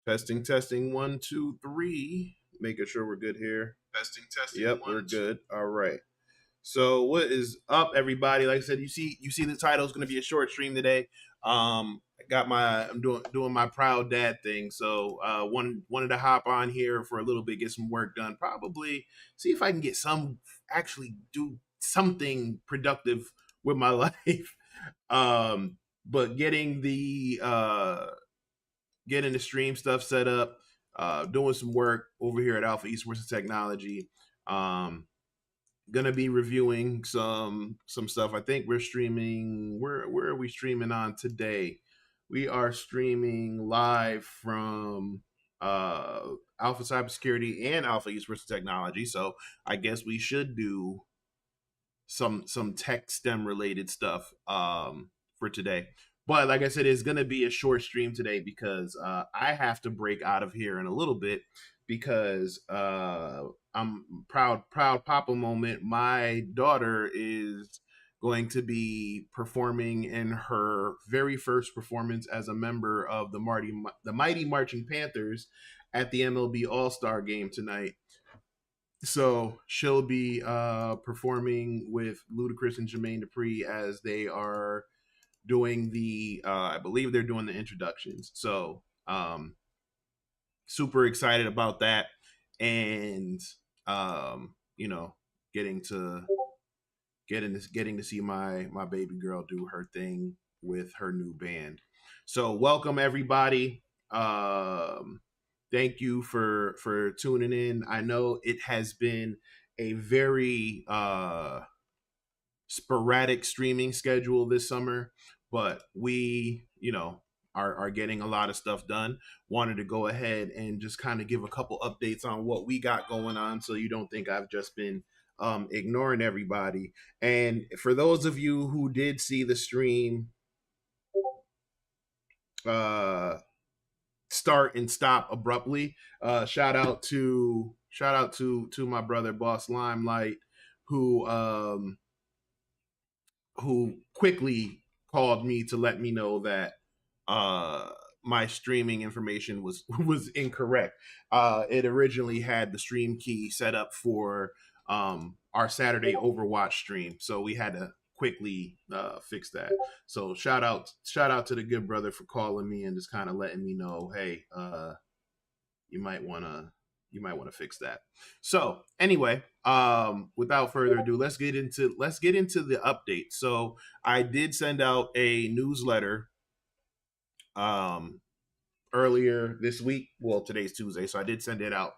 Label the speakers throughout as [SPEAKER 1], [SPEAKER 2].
[SPEAKER 1] Testing, testing, one, two, three. Making sure we're good here.
[SPEAKER 2] Testing, testing.
[SPEAKER 1] Yep, we're good. All right. So what is up, everybody? Like I said, you see the title is going to be a short stream today. I'm doing my proud dad thing. So wanted to hop on here for a little bit, get some work done. Probably see if I can get actually do something productive with my life. But getting the stream stuff set up, doing some work over here at Alpha Esports Technology. Gonna be reviewing some stuff. I think we're streaming. Where are we streaming on today? We are streaming live from Alpha Cybersecurity and Alpha Esports Technology. So I guess we should do some tech STEM related stuff for today. But like I said, it's going to be a short stream today because I have to break out of here in a little bit because I'm proud papa moment. My daughter is going to be performing in her very first performance as a member of the Mighty Marching Panthers at the MLB All-Star Game tonight. So she'll be performing with Ludacris and Jermaine Dupri as they are doing I believe they're doing the introductions. So super excited about that, and getting to see my baby girl do her thing with her new band. So welcome everybody. Thank you for tuning in. I know it has been a very sporadic streaming schedule this summer, but we, are getting a lot of stuff done. Wanted to go ahead and just kind of give a couple updates on what we got going on so you don't think I've just been ignoring everybody. And for those of you who did see the stream start and stop abruptly, shout out to my brother Boss Limelight, who quickly called me to let me know that my streaming information was incorrect. It originally had the stream key set up for our Saturday Overwatch stream, so we had to quickly fix that. So shout out to the good brother for calling me and just kind of letting me know, hey, you might want to fix that. So anyway, without further ado, let's get into the update. So I did send out a newsletter earlier this week. Well, today's Tuesday, so I did send it out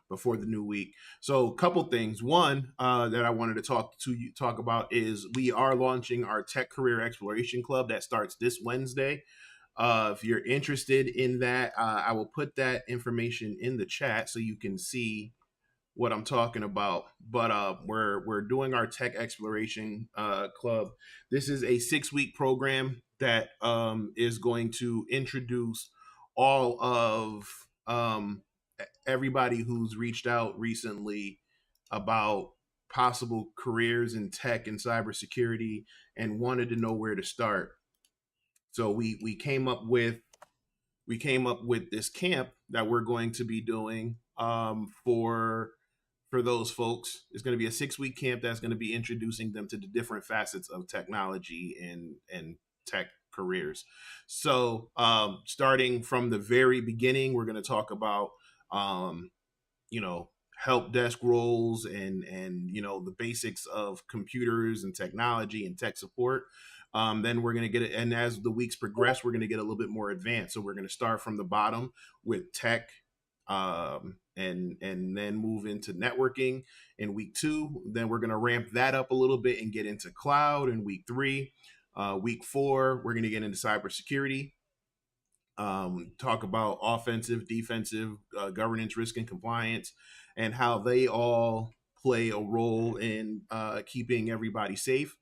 [SPEAKER 1] before the new week. So a couple things. One that I wanted to talk about is we are launching our Tech Career Exploration Club that starts this Wednesday. If you're interested in that, I will put that information in the chat so you can see what I'm talking about. But we're doing our Tech Exploration Club. This is a 6-week program that is going to introduce all of everybody who's reached out recently about possible careers in tech and cybersecurity and wanted to know where to start. So we came up with this camp that we're going to be doing for those folks. It's going to be a 6-week camp that's going to be introducing them to the different facets of technology and tech careers. So starting from the very beginning, we're going to talk about help desk roles and the basics of computers and technology and tech support. Then we're going to get it, and as the weeks progress, we're going to get a little bit more advanced. So we're going to start from the bottom with tech, and then move into networking in week 2. Then we're going to ramp that up a little bit and get into cloud in week 3. Week 4, we're going to get into cybersecurity. Talk about offensive, defensive, governance, risk, and compliance, and how they all play a role in keeping everybody safe.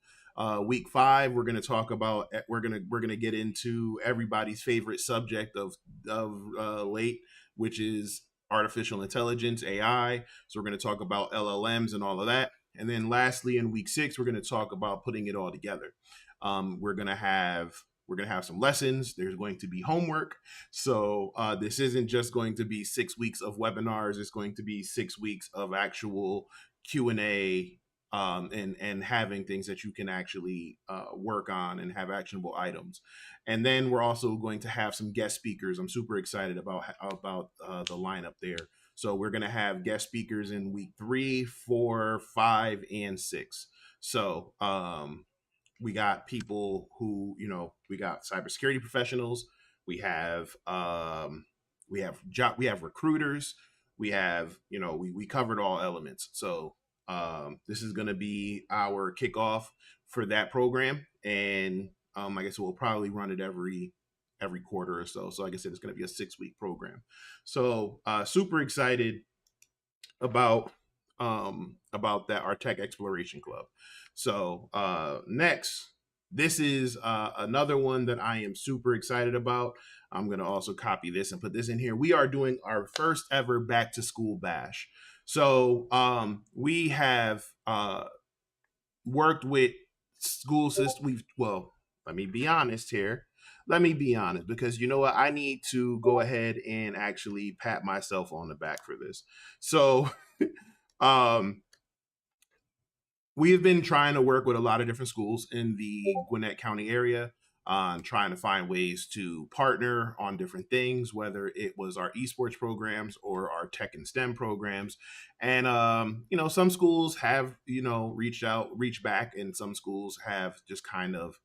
[SPEAKER 1] Week 5, we're going to talk about we're going to get into everybody's favorite subject of late, which is artificial intelligence, AI. So we're going to talk about LLMs and all of that. And then lastly, in week 6, we're going to talk about putting it all together. We're going to have We're going to have some lessons. There's going to be homework. So this isn't just going to be 6 weeks of webinars. It's going to be 6 weeks of actual Q&A, and having things that you can actually work on and have actionable items. And then we're also going to have some guest speakers. I'm super excited about the lineup there. So we're going to have guest speakers in week 3, 4, 5, and 6. So we got people who, we got cybersecurity professionals. We have we have recruiters. We have, we covered all elements. So this is going to be our kickoff for that program, and I guess we'll probably run it every quarter or so. So like I said, it's going to be a 6-week program. So super excited about that, our tech exploration club. So next, this is another one that I am super excited about. I'm going to also copy this and put this in here. We are doing our first ever back to school bash. So we have worked with school systems. Let me be honest here. Let me be honest, because you know what? I need to go ahead and actually pat myself on the back for this. So um, we've been trying to work with a lot of different schools in the Gwinnett County area, trying to find ways to partner on different things, whether it was our esports programs or our tech and STEM programs. And, some schools have, reached back, and some schools have just kind of,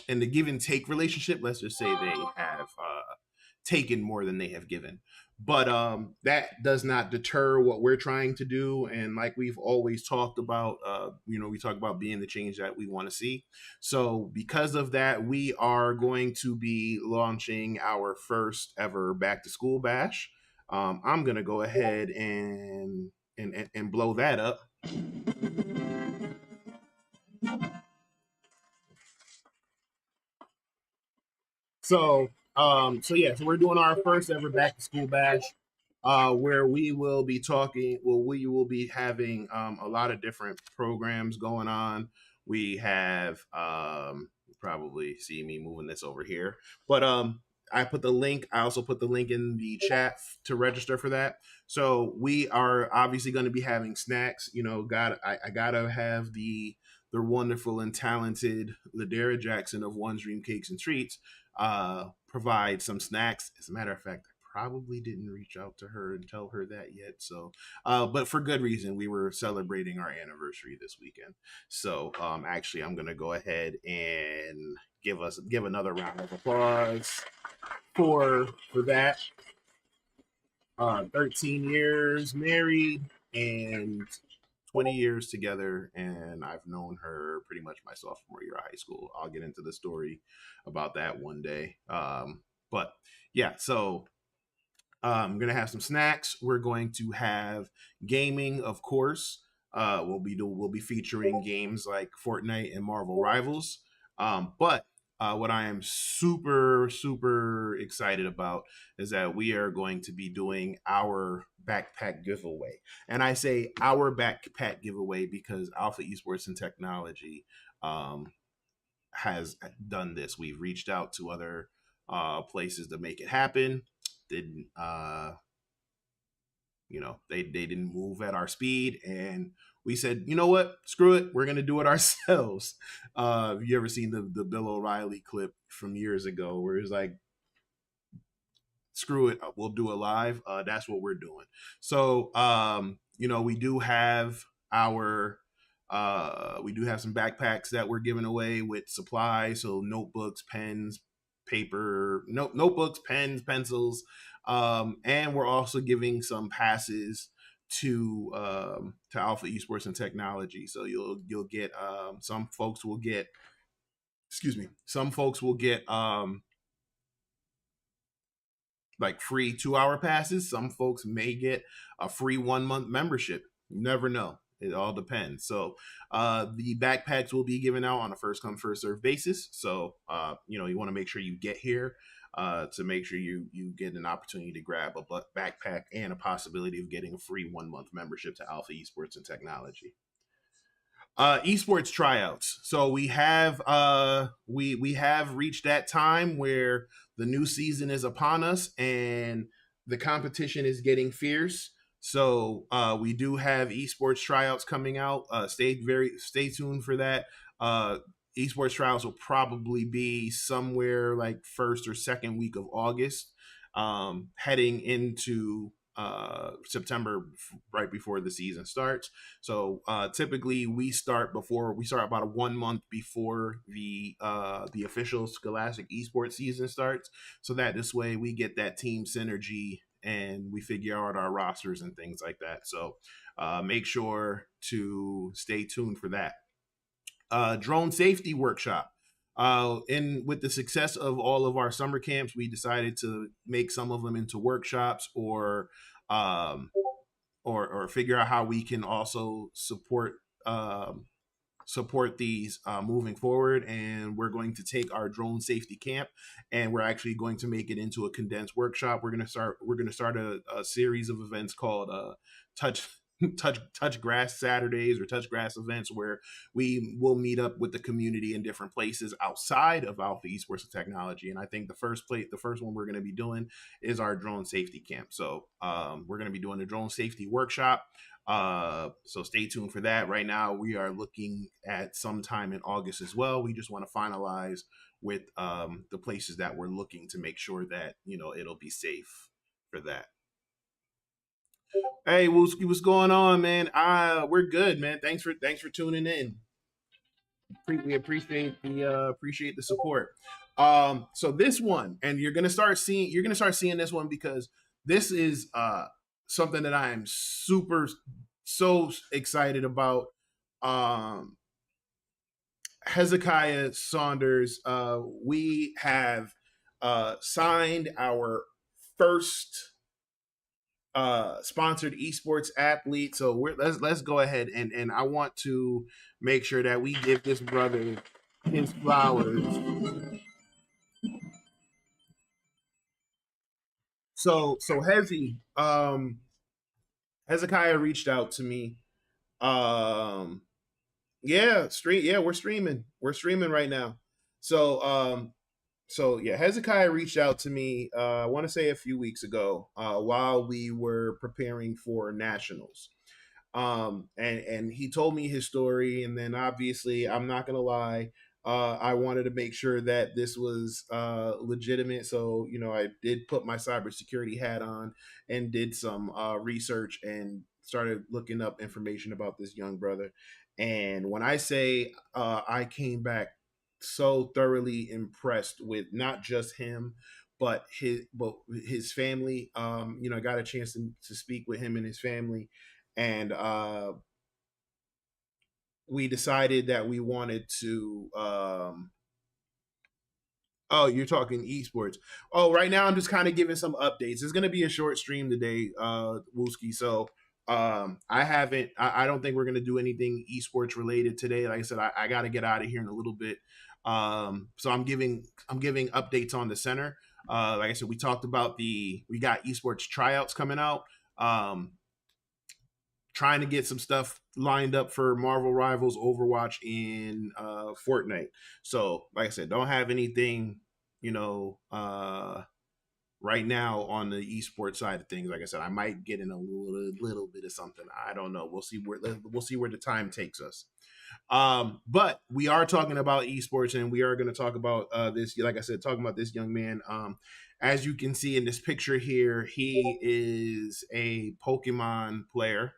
[SPEAKER 1] in the give and take relationship, let's just say they have taken more than they have given. But that does not deter what we're trying to do. And like we've always talked about, we talk about being the change that we want to see. So because of that, we are going to be launching our first ever back to school bash. I'm going to go ahead and blow that up. So we're doing our first ever back to school bash, where we will be talking. Well, we will be having a lot of different programs going on. We have you probably see me moving this over here, but I put the link. I also put the link in the chat to register for that. So we are obviously going to be having snacks. I gotta have the wonderful and talented Ladera Jackson of One Dream Cakes and Treats provide some snacks. As a matter of fact, I probably didn't reach out to her and tell her that yet. So, but for good reason, we were celebrating our anniversary this weekend. So, actually, I'm gonna go ahead and give another round of applause for that. 13 years married and 20 years together, and I've known her pretty much my sophomore year of high school. I'll get into the story about that one day. But yeah, so I'm gonna have some snacks. We're going to have gaming, of course. We'll be featuring games like Fortnite and Marvel Rivals. But what I am super excited about is that we are going to be doing our backpack giveaway. And I say our backpack giveaway because Alpha Esports and Technology has done this. We've reached out to other places to make it happen. Didn't they didn't move at our speed, and we said, you know what, screw it, we're gonna do it ourselves. Have you ever seen the Bill O'Reilly clip from years ago where he's like, screw it, we'll do it live? That's what we're doing. So we do have our we do have some backpacks that we're giving away with supplies, so notebooks, pens, notebooks, pens, pencils, and we're also giving some passes to Alpha Esports and Technology. So you'll get some folks will get, some folks will get like free 2-hour passes. Some folks may get a free 1-month membership. You never know. It all depends. So the backpacks will be given out on a first come first serve basis. So you want to make sure you get here to make sure you get an opportunity to grab a backpack and a possibility of getting a free 1-month membership to Alpha Esports and Technology. Esports tryouts. So we have reached that time where the new season is upon us and the competition is getting fierce. So we do have esports tryouts coming out. Stay tuned for that. Uh, Esports tryouts will probably be somewhere like first or second week of August, heading into September, right before the season starts. So typically we start about a 1 month before the official Scholastic Esports season starts, so that this way we get that team synergy and we figure out our rosters and things like that. So make sure to stay tuned for that. Drone safety workshop. And with the success of all of our summer camps, we decided to make some of them into workshops, um, or figure out how we can also support these moving forward. And we're going to take our drone safety camp and we're actually going to make it into a condensed workshop. We're going to start a series of events called touch touch grass Saturdays, or touch grass events, where we will meet up with the community in different places outside of Alpha Esports Technology. And I think the first one we're going to be doing is our drone safety camp. So we're going to be doing a drone safety workshop. So stay tuned for that. Right now, we are looking at sometime in August as well. We just want to finalize with the places that we're looking to make sure that it'll be safe for that. Hey, what's going on, man? We're good, man. Thanks for tuning in. We appreciate the support. So this one, and you're gonna start seeing this one, because this is something that I am so excited about. Um, Hezekiah Saunders. We have signed our first sponsored esports athlete. So let's go ahead, and I want to make sure that we give this brother his flowers. So Hezekiah reached out to me. Um, yeah, we're streaming right now. So yeah, Hezekiah reached out to me. I want to say a few weeks ago, while we were preparing for nationals. And he told me his story, and then obviously, I'm not gonna lie, I wanted to make sure that this was legitimate. So I did put my cybersecurity hat on and did some research and started looking up information about this young brother. And when I say I came back so thoroughly impressed with not just him, but his family. I got a chance to speak with him and his family, and we decided that we wanted to. Oh, you're talking esports. Oh, right now I'm just kind of giving some updates. It's gonna be a short stream today, Wooski. So I haven't. I don't think we're gonna do anything esports related today. Like I said, I got to get out of here in a little bit. So I'm giving updates on the center. Like I said, we got esports tryouts coming out. Trying to get some stuff lined up for Marvel Rivals, Overwatch, in Fortnite. So, like I said, don't have anything, you know, right now on the esports side of things. Like I said, I might get in a little bit of something. I don't know. We'll see where the time takes us. But we are talking about esports, and we are going to talk about this. Like I said, talking about this young man. As you can see in this picture here, he is a Pokemon player.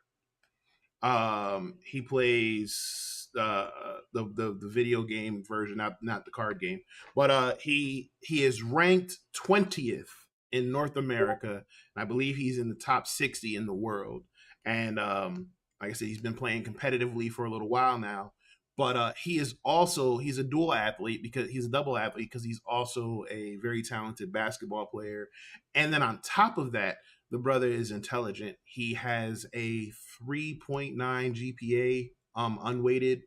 [SPEAKER 1] He plays the video game version, not the card game, but he is ranked 20th in North America, and I believe he's in the top 60 in the world. And like I said, he's been playing competitively for a little while now. But he's a dual athlete, because he's a double athlete, because he's also a very talented basketball player. And then on top of that, the brother is intelligent. He has a 3.9 GPA, unweighted,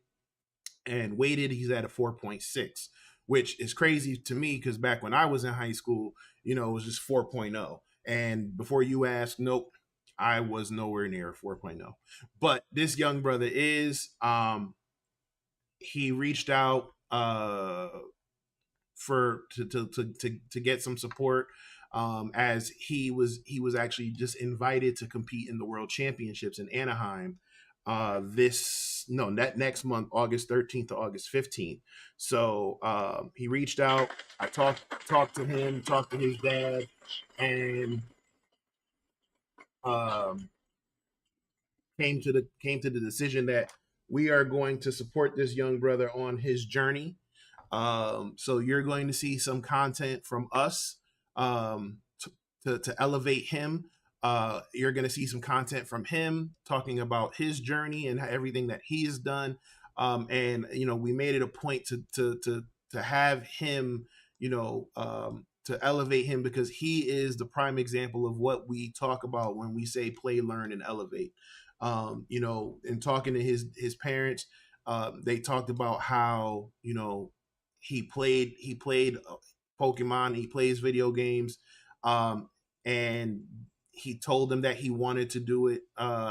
[SPEAKER 1] and weighted he's at a 4.6, which is crazy to me, because back when I was in high school, it was just 4.0. And before you ask, nope, I was nowhere near 4.0. But this young brother is. he reached out for to get some support, as he was actually just invited to compete in the World Championships in Anaheim this no net next month, August 13th to August 15th. So he reached out. I talked to him, talked to his dad, and um, came to the decision that we are going to support this young brother on his journey. So you're going to see some content from us, to elevate him. You're going to see some content from him talking about his journey and everything that he has done. And we made it a point to have him, to elevate him, because he is the prime example of what we talk about when we say play, learn, and elevate. In talking to his parents, they talked about how he played Pokemon. He plays video games, um, and he told them that he wanted to do it.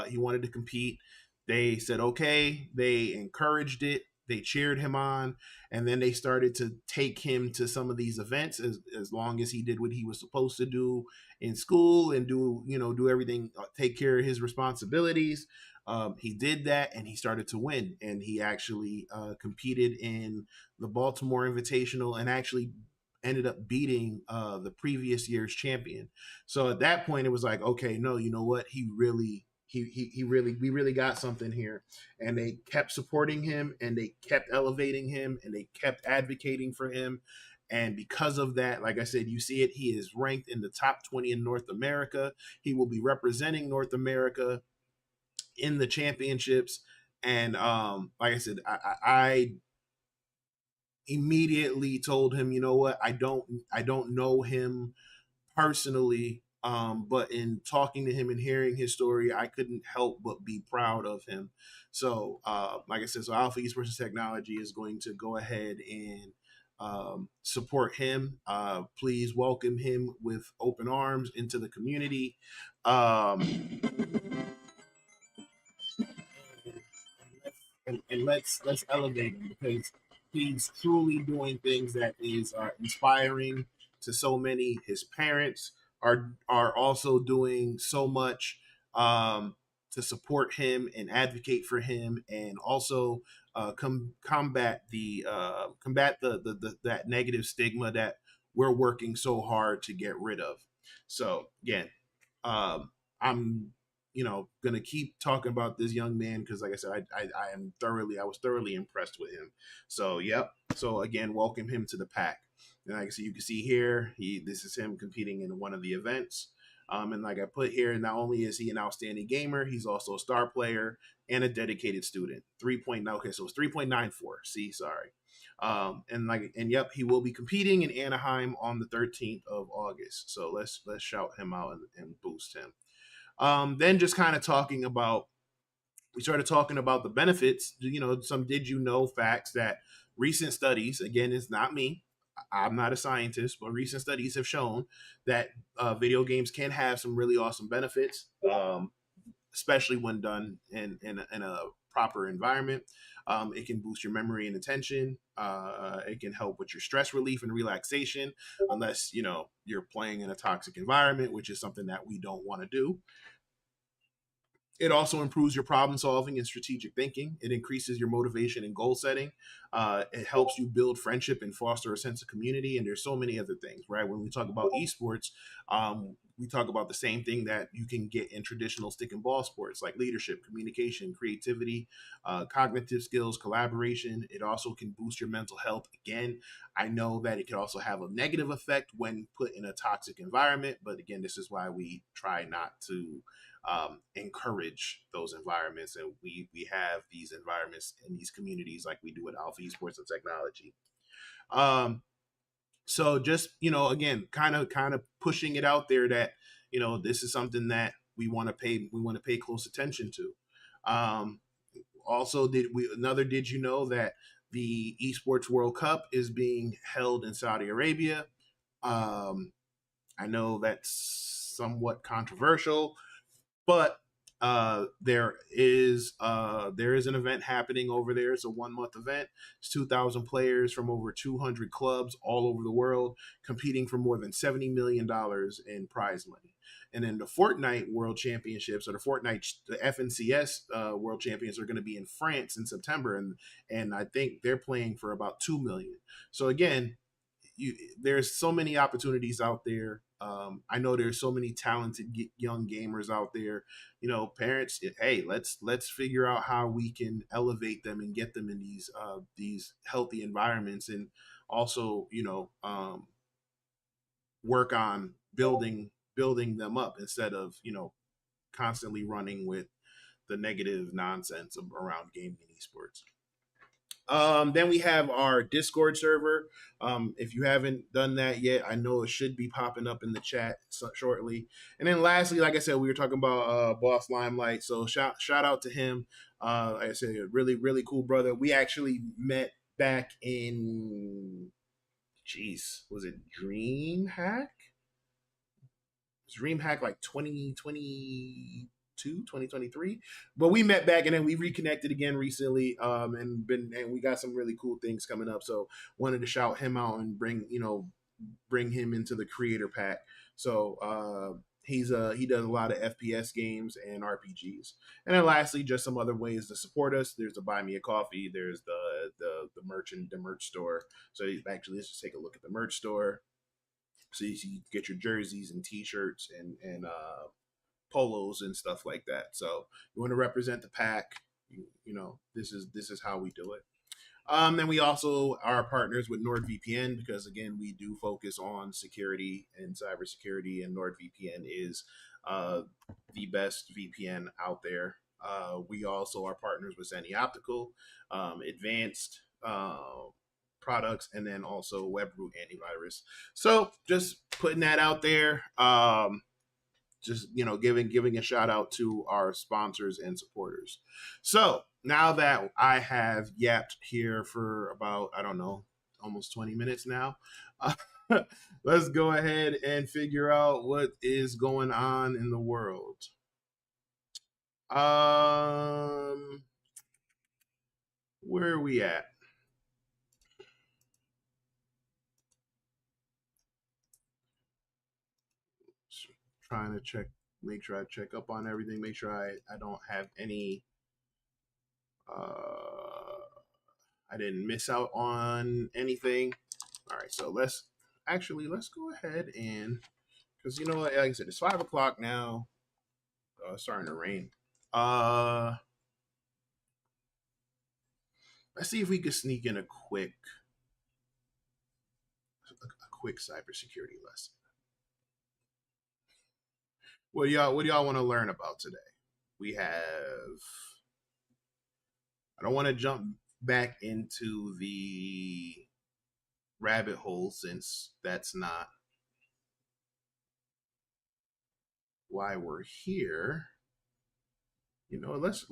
[SPEAKER 1] He wanted to compete. They said okay. They encouraged it. They cheered him on, and then they started to take him to some of these events, as long as he did what he was supposed to do in school and do everything, take care of his responsibilities. He did that, and he started to win, and he actually competed in the Baltimore Invitational, and actually ended up beating the previous year's champion. So at that point, it was like, okay, no, you know what? We really got something here. And they kept supporting him, and they kept elevating him, and they kept advocating for him. And because of that, like I said, you see it, he is ranked in the top 20 in North America. He will be representing North America in the championships. And like I said, I immediately told him, you know what, I don't know him personally, but in talking to him and hearing his story, I couldn't help but be proud of him. So like I said, so Alpha Esports Technology is going to go ahead and support him. Please welcome him with open arms into the community. Um, and let's elevate him, because he's truly doing things that is inspiring to so many. His parents are also doing so much, to support him and advocate for him, and also combat the that negative stigma that we're working so hard to get rid of. So again, I'm gonna keep talking about this young man, because like I said, I was thoroughly impressed with him. So yep. So again, welcome him to the pack. And like I said, you can see here, this is him competing in one of the events. And like I put here, not only is he an outstanding gamer, he's also a star player and a dedicated student. 3.9. Okay, so it's 3.94. See, sorry. And yep, he will be competing in Anaheim on the 13th of August. So let's shout him out and boost him. Then just kind of we started talking about the benefits, some did you know facts that recent studies, again, it's not me, I'm not a scientist, but recent studies have shown that video games can have some really awesome benefits, especially when done in a proper environment. It can boost your memory and attention. It can help with your stress relief and relaxation, unless you're playing in a toxic environment, which is something that we don't want to do. It also improves your problem solving and strategic thinking. It increases your motivation and goal setting. It helps you build friendship and foster a sense of community. And there's so many other things, right? When we talk about esports, we talk about the same thing that you can get in traditional stick and ball sports, like leadership, communication, creativity, cognitive skills, collaboration. It also can boost your mental health. Again, I know that it can also have a negative effect when put in a toxic environment, but again, this is why we try not to encourage those environments, and we have these environments in these communities like we do at Alpha Esports and Technology. Um, so just again, kind of pushing it out there that this is something that we want to pay close attention to. Also, did you know that the Esports World Cup is being held in Saudi Arabia? I know that's somewhat controversial, but there is an event happening over there. It's a 1 month event. It's 2,000 players from over 200 clubs all over the world competing for more than $70 million in prize money. And then the Fortnite World Championships, or the FNCS World Champions, are going to be in France in September, and I think they're playing for about 2 million. So again, there's so many opportunities out there. I know there's so many talented young gamers out there. Parents, hey, let's figure out how we can elevate them and get them in these healthy environments, and also work on building them up instead of constantly running with the negative nonsense around gaming and esports. Then we have our Discord server. If you haven't done that yet, I know it should be popping up in the chat shortly. And then lastly, like I said, we were talking about Boss Limelight. So shout out to him. Like I said, really, really cool brother. We actually met back in, was it DreamHack like 2022, 2023. But we met back, and then we reconnected again recently, and we got some really cool things coming up. So wanted to shout him out and bring him into the creator pack. So he does a lot of FPS games and RPGs. And then lastly, just some other ways to support us. There's the Buy Me a Coffee. There's the merch store. So actually, let's just take a look at the merch store. So you get your jerseys and T-shirts and polos and stuff like that. So you want to represent the pack. This is how we do it. And we also are partners with NordVPN because, again, we do focus on security and cybersecurity, and NordVPN is the best VPN out there. We also are partners with Zenny Optical, advanced products, and then also WebRoot antivirus. So just putting that out there. Just giving a shout out to our sponsors and supporters. So now that I have yapped here for about, I don't know, almost 20 minutes now, let's go ahead and figure out what is going on in the world. Where are we at? Trying to make sure I check up on everything, make sure I don't have any, I didn't miss out on anything. All right, so let's go ahead and, because like I said, it's 5 o'clock now. It's starting to rain. Let's see if we could sneak in a quick cybersecurity lesson. What do y'all want to learn about today? We have. I don't want to jump back into the rabbit hole since that's not why we're here. Let's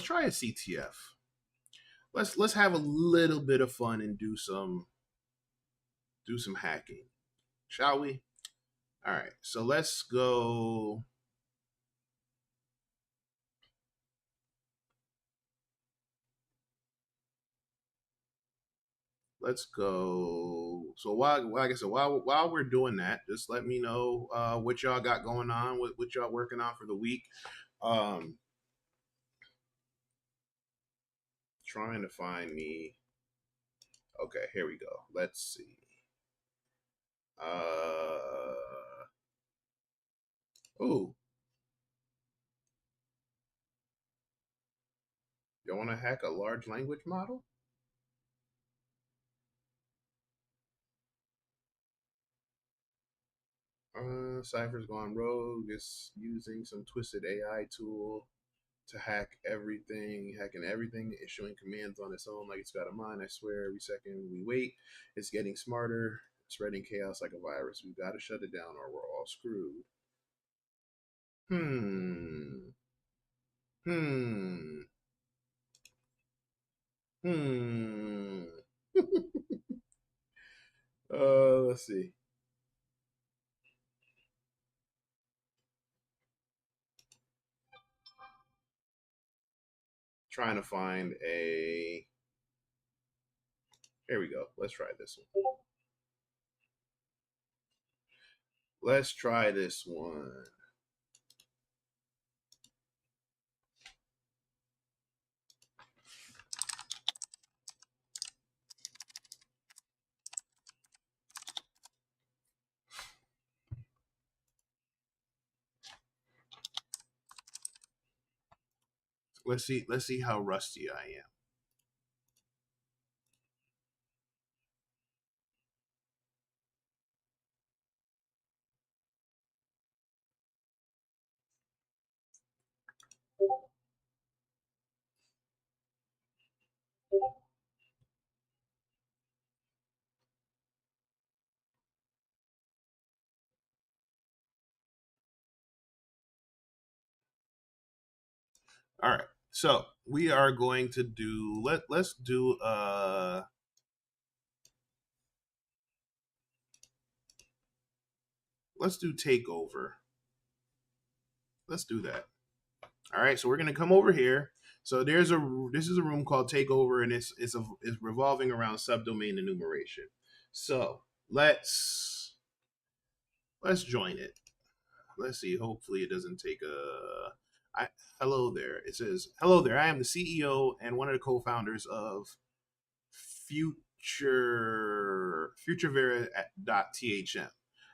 [SPEAKER 1] try a CTF. Let's have a little bit of fun and do some hacking, shall we? All right, so let's go. Let's go. So like I said, while we're doing that, just let me know what y'all got going on, what y'all working on for the week. Trying to find me. Okay, here we go. Let's see. Oh, you want to hack a large language model? Cypher's gone rogue. Is using some twisted AI tool to hacking everything, issuing commands on its own like it's got a mind. I swear, every second we wait, it's getting smarter, spreading chaos like a virus. We've got to shut it down or we're all screwed. Hmm. Hmm. Hmm. Let's see. trying to find a. Here we go. Let's try this one. Let's try this one. Let's see. Let's see how rusty I am. All right. So we are going to do let's do let's do takeover. Let's do that. All right. So we're gonna come over here. So this is a room called takeover, and it's revolving around subdomain enumeration. So let's join it. Let's see. Hopefully, it doesn't take a. Hello there. It says, "Hello there. I am the CEO and one of the co-founders of FutureVera.thm.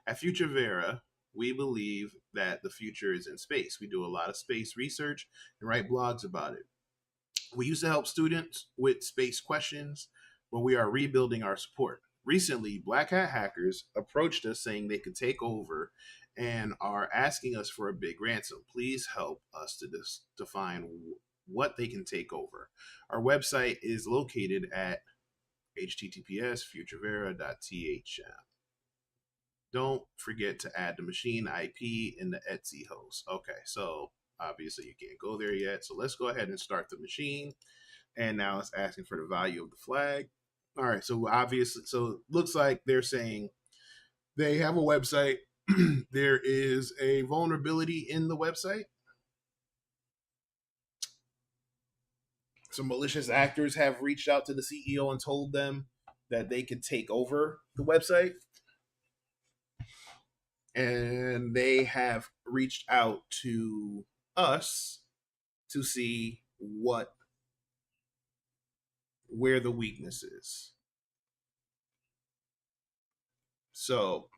[SPEAKER 1] At FutureVera, we believe that the future is in space. We do a lot of space research and write blogs about it. We used to help students with space questions, but we are rebuilding our support. Recently, Black Hat hackers approached us saying they could take over and are asking us for a big ransom. Please help us to define what they can take over. Our website is located at https futurevera.thm. Don't forget to add the machine IP in the Etsy host. Okay, so obviously you can't go there yet. So let's go ahead and start the machine. And now it's asking for the value of the flag. All right, so obviously, so it looks like they're saying they have a website. There is a vulnerability in the website. Some malicious actors have reached out to the CEO and told them that they could take over the website. And they have reached out to us to see where the weakness is. So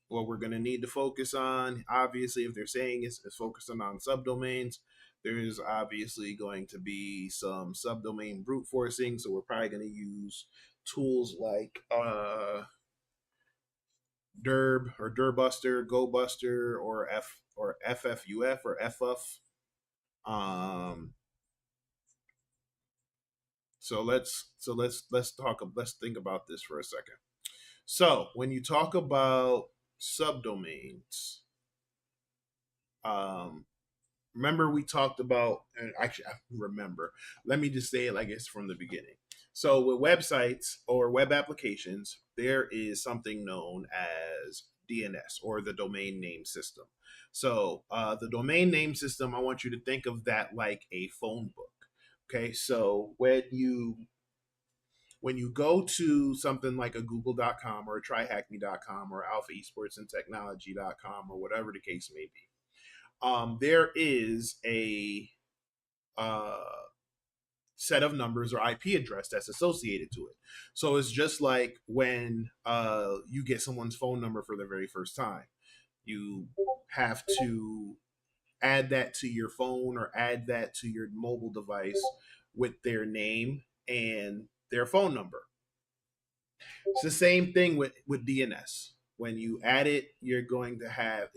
[SPEAKER 1] what we're going to need to focus on, obviously, if they're saying is focusing on subdomains, there is obviously going to be some subdomain brute forcing. So we're probably going to use tools like Derb or Derbuster, GoBuster, or FFUF or FUF. Um, let's think about this for a second. So when you talk about subdomains, um, remember we talked about, and actually I remember. Let me just say it like it's from the beginning. So with websites or web applications, there is something known as DNS or the domain name system. So the domain name system, I want you to think of that like a phone book. Okay, so when you go to something like a google.com or a tryhackme.com or alpha esports and technology.com or whatever the case may be, there is a uh, set of numbers or IP address that's associated to it. So it's just like when you get someone's phone number for the very first time, you have to add that to your phone or add that to your mobile device with their name and their phone number. It's the same thing with DNS. When you add it, you're going to add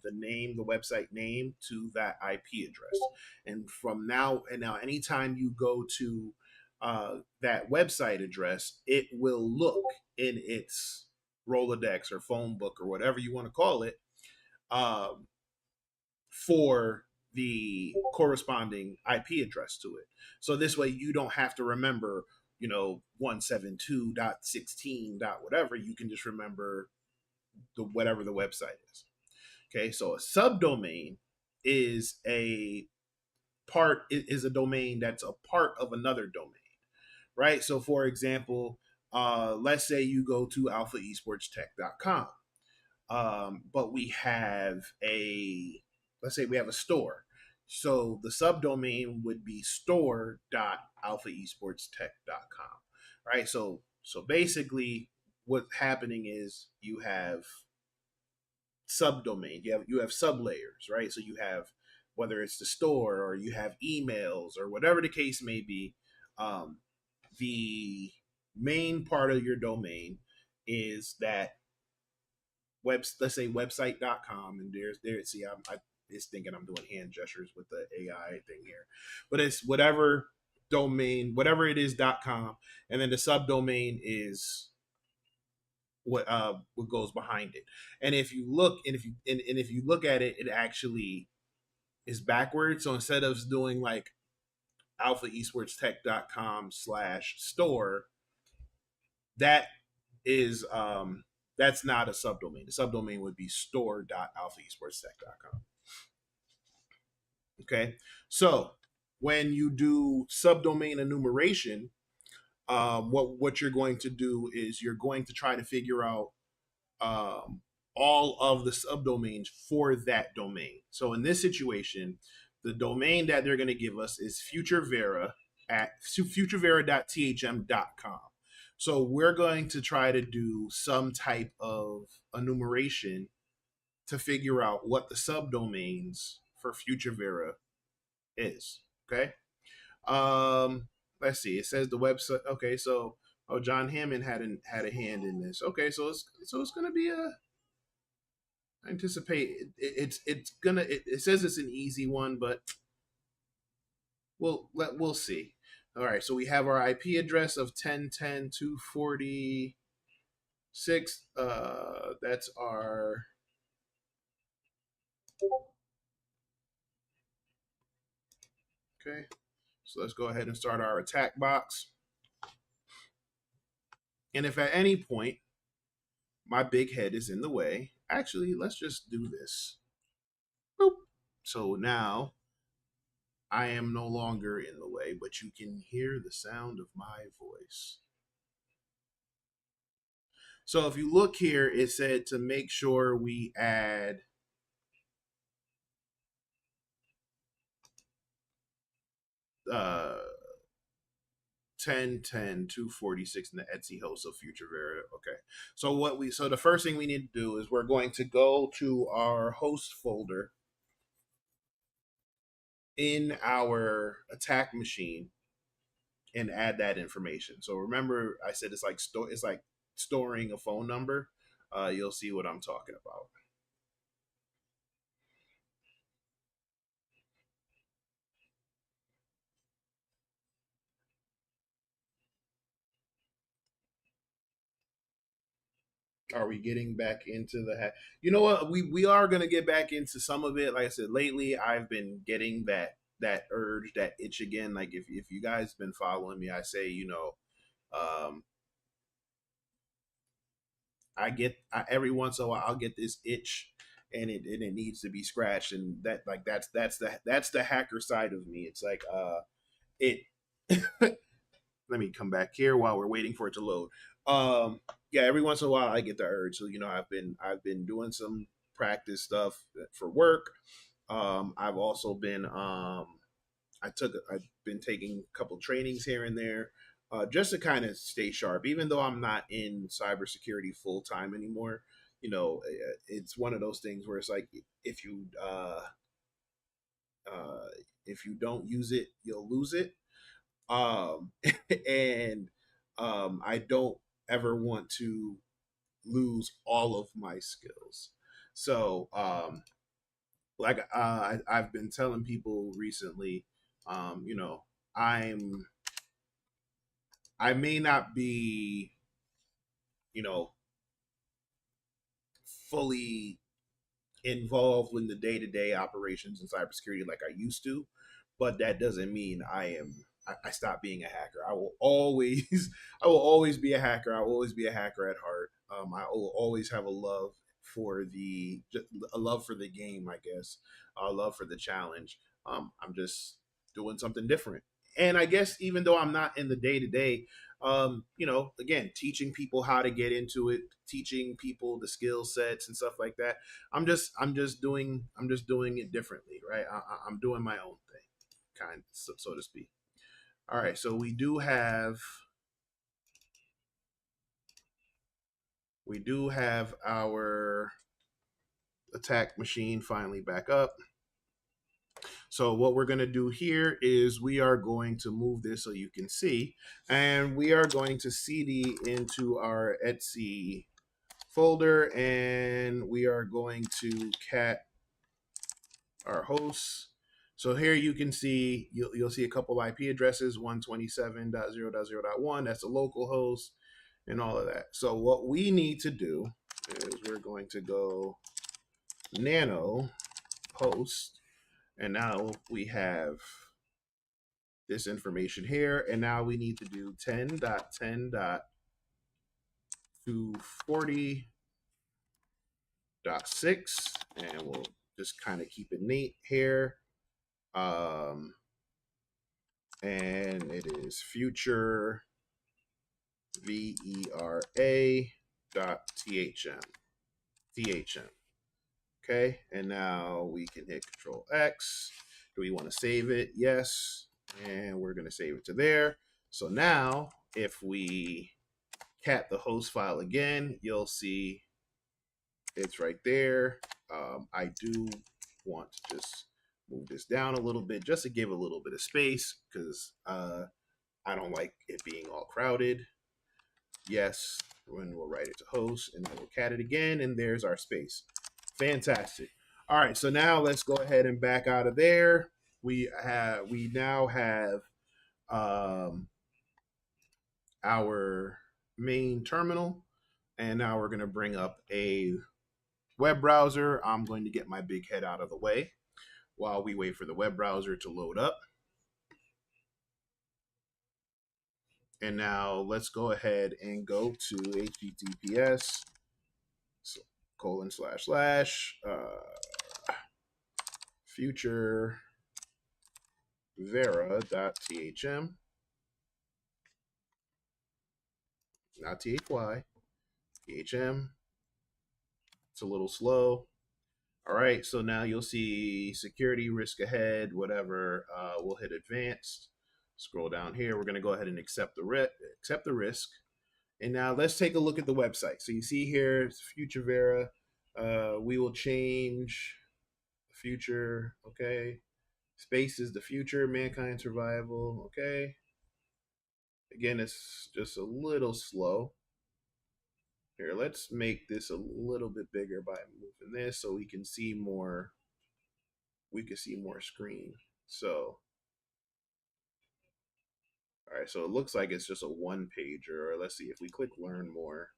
[SPEAKER 1] the name, the website name to that IP address. And from now, anytime you go to that website address, it will look in its Rolodex or phone book or whatever you want to call it, um, for the corresponding IP address to it. So this way you don't have to remember, 172.16. Whatever. You can just remember whatever the website is. Okay, so a subdomain is a is a domain that's a part of another domain, right? So, for example, let's say you go to alphaesportstech.com, but we have a let's say we have a store. So the subdomain would be store.alphaesportstech.com, right? So basically, what's happening is you have subdomain, you have sub layers, right? So you have whether it's the store or you have emails or whatever the case may be. Um, the main part of your domain is that let's say website.com, and there see I it's thinking I'm doing hand gestures with the AI thing here, but it's whatever domain, whatever it is.com, and then the subdomain is what goes behind it. And if you look and if you look at it, it actually is backwards. So instead of doing like alphaesportstech.com/store, that is that's not a subdomain. The subdomain would be store.alphaesportstech.com. Okay. So when you do subdomain enumeration, what you're going to do is you're going to try to figure out um, all of the subdomains for that domain. So in this situation, the domain that they're going to give us is futurevera at futurevera.thm.com. So we're going to try to do some type of enumeration to figure out what the subdomains for futurevera is. Okay. Um, let's see. It says the website. Okay, so John Hammond had a hand in this. Okay, so it's gonna be a. I anticipate it's gonna. It says it's an easy one, but we'll see. All right, so we have our IP address of 10.10.246. That's our. Okay, so let's go ahead and start our attack box. And if at any point my big head is in the way, actually, let's just do this. Boop. So now I am no longer in the way, but you can hear the sound of my voice. So if you look here, it said to make sure we add uh 10.10.246 in the Etsy host of Future Vera. Okay. So the first thing we need to do is we're going to go to our host folder in our attack machine and add that information. So remember, I said it's like storing a phone number. You'll see what I'm talking about. Are we getting back into the you know what, we are going to get back into some of it. Like I said, lately I've been getting that urge, that itch again. Like if you guys been following me, I say, um every once in a while I'll get this itch, and it needs to be scratched, and that's the hacker side of me. It's like it let me come back here while we're waiting for it to load. Yeah, every once in a while I get the urge. So I've been doing some practice stuff for work. I've also been I've been taking a couple trainings here and there, just to kind of stay sharp. Even though I'm not in cybersecurity full time anymore, it's one of those things where it's like uh, if you don't use it, you'll lose it. Um, and I don't ever want to lose all of my skills. So, I've been telling people recently, you know, I'm I may not be, you know, fully involved in the day to day operations in cybersecurity like I used to, but that doesn't mean I stop being a hacker. I will always I will always be a hacker. I will always be a hacker at heart. I will always have a love for the game, I guess, a love for the challenge. I'm just doing something different. And I guess even though I'm not in the day to day, again, teaching people how to get into it, teaching people the skill sets and stuff like that. I'm just doing it differently, right? I'm doing my own thing, so to speak. All right, so we do have our attack machine finally back up. So what we're going to do here is we are going to move this so you can see, and we are going to CD into our Etsy folder, and we are going to cat our hosts. So here you can see, you'll see a couple IP addresses, 127.0.0.1, that's a local host, and all of that. So what we need to do is we're going to go nano host, and now we have this information here, and now we need to do 10.10.240.6, and we'll just kind of keep it neat here. And it is future vera dot thm. Okay, and now we can hit Control X. Do we want to save it? Yes, and we're going to save it to there. So now if we cat the host file again, you'll see it's right there. I do want to just move this down a little bit just to give a little bit of space, because I don't like it being all crowded. Yes, when we'll write it to host, and then we'll cat it again, and there's our space. Fantastic. All right, so now let's go ahead and back out of there. We now have our main terminal, and now we're going to bring up a web browser. I'm going to get my big head out of the way while we wait for the web browser to load up. And now let's go ahead and go to https colon slash slash future vera.thm, not thy, thm. It's a little slow. All right, so now you'll see security risk ahead, whatever. We'll hit advanced. Scroll down here. We're going to go ahead and accept the risk. And now let's take a look at the website. So you see here, it's Future Vera. We will change the future. Okay. Space is the future, mankind survival. Okay. Again, it's just a little slow. Here, let's make this a little bit bigger by moving this so we can see more. We can see more screen. So, all right, so it looks like it's just a one pager. Or let's see if we click learn more.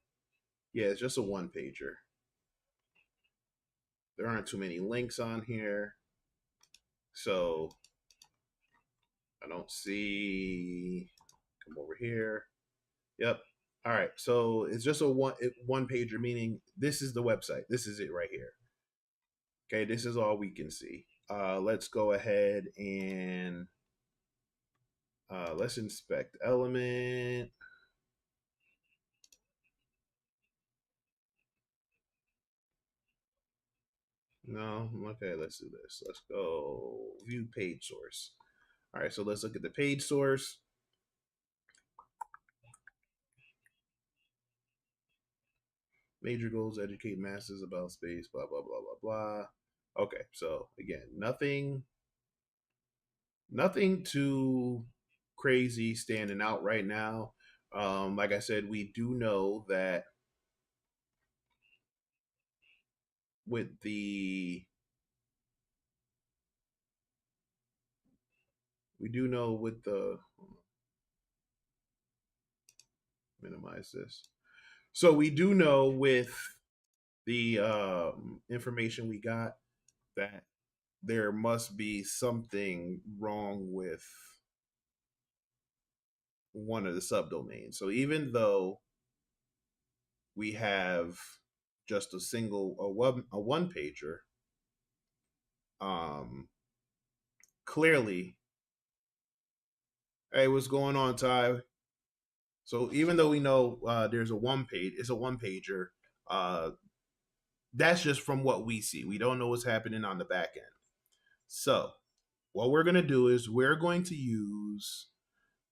[SPEAKER 1] Yeah, it's just a one pager. There aren't too many links on here. So I don't see, come over here. Yep. All right. So it's just a one pager, meaning this is the website. This is it right here. Okay. This is all we can see. Let's go ahead and let's inspect element. No. Okay. Let's do this. Let's go view page source. All right. So let's look at the page source. Major goals: educate masses about space. Blah blah blah blah blah. Okay. So again, nothing too crazy standing out right now. Like I said, we do know that with the we do know with the minimize this. So we do know with the information we got that there must be something wrong with one of the subdomains. So even though we have just a one pager, clearly Hey, what's going on, Ty? So even though we know there's a one page, it's a one pager. Uh, that's just from what we see. We don't know what's happening on the back end. So what we're gonna do is we're going to use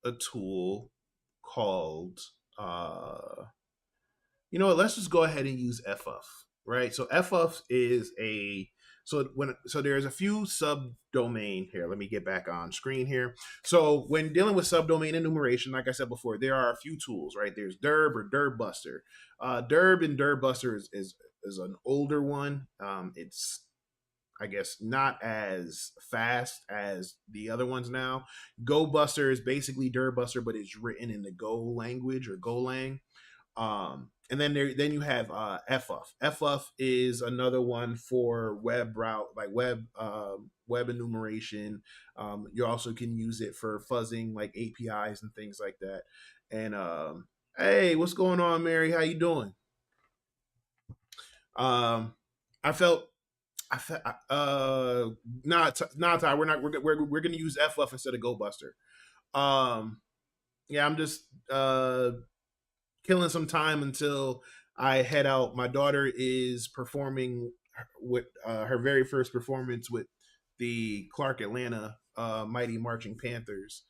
[SPEAKER 1] a tool called you know what, let's just go ahead and use FF, right? So FF is a so there's a few subdomain here. Let me get back on screen here. So when dealing with subdomain enumeration, like I said before, there are a few tools, right? There's Derb or Derb Buster. Derb and Derb Buster is an older one. It's I guess not as fast as the other ones now. Go Buster is basically Derb Buster, but it's written in the Go language or Golang. And then you have FF. FF is another one for web route, like web enumeration. You also can use it for fuzzing, like APIs and things like that. And hey, what's going on, Mary? How you doing? Um, I felt. I felt, nah, Ty, we're gonna use FF instead of Go Buster. Um, yeah, I'm just killing some time until I head out. My daughter is performing with her very first performance with the Clark Atlanta Mighty Marching Panthers.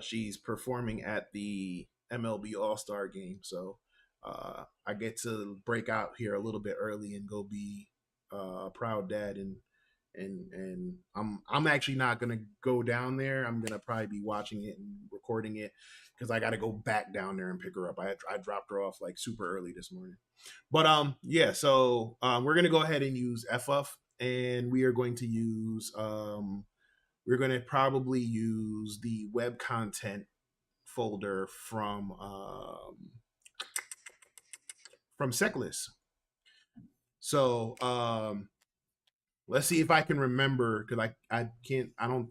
[SPEAKER 1] She's performing at the MLB All-Star Game, so I get to break out here a little bit early and go be a proud dad and I'm actually not gonna go down there. I'm gonna probably be watching it and recording it because I got to go back down there and pick her up. I dropped her off like super early this morning. But yeah, so we're gonna go ahead and use FF, and we are going to use we're gonna probably use the web content folder from Seclist. So let's see if I can remember because I can't I don't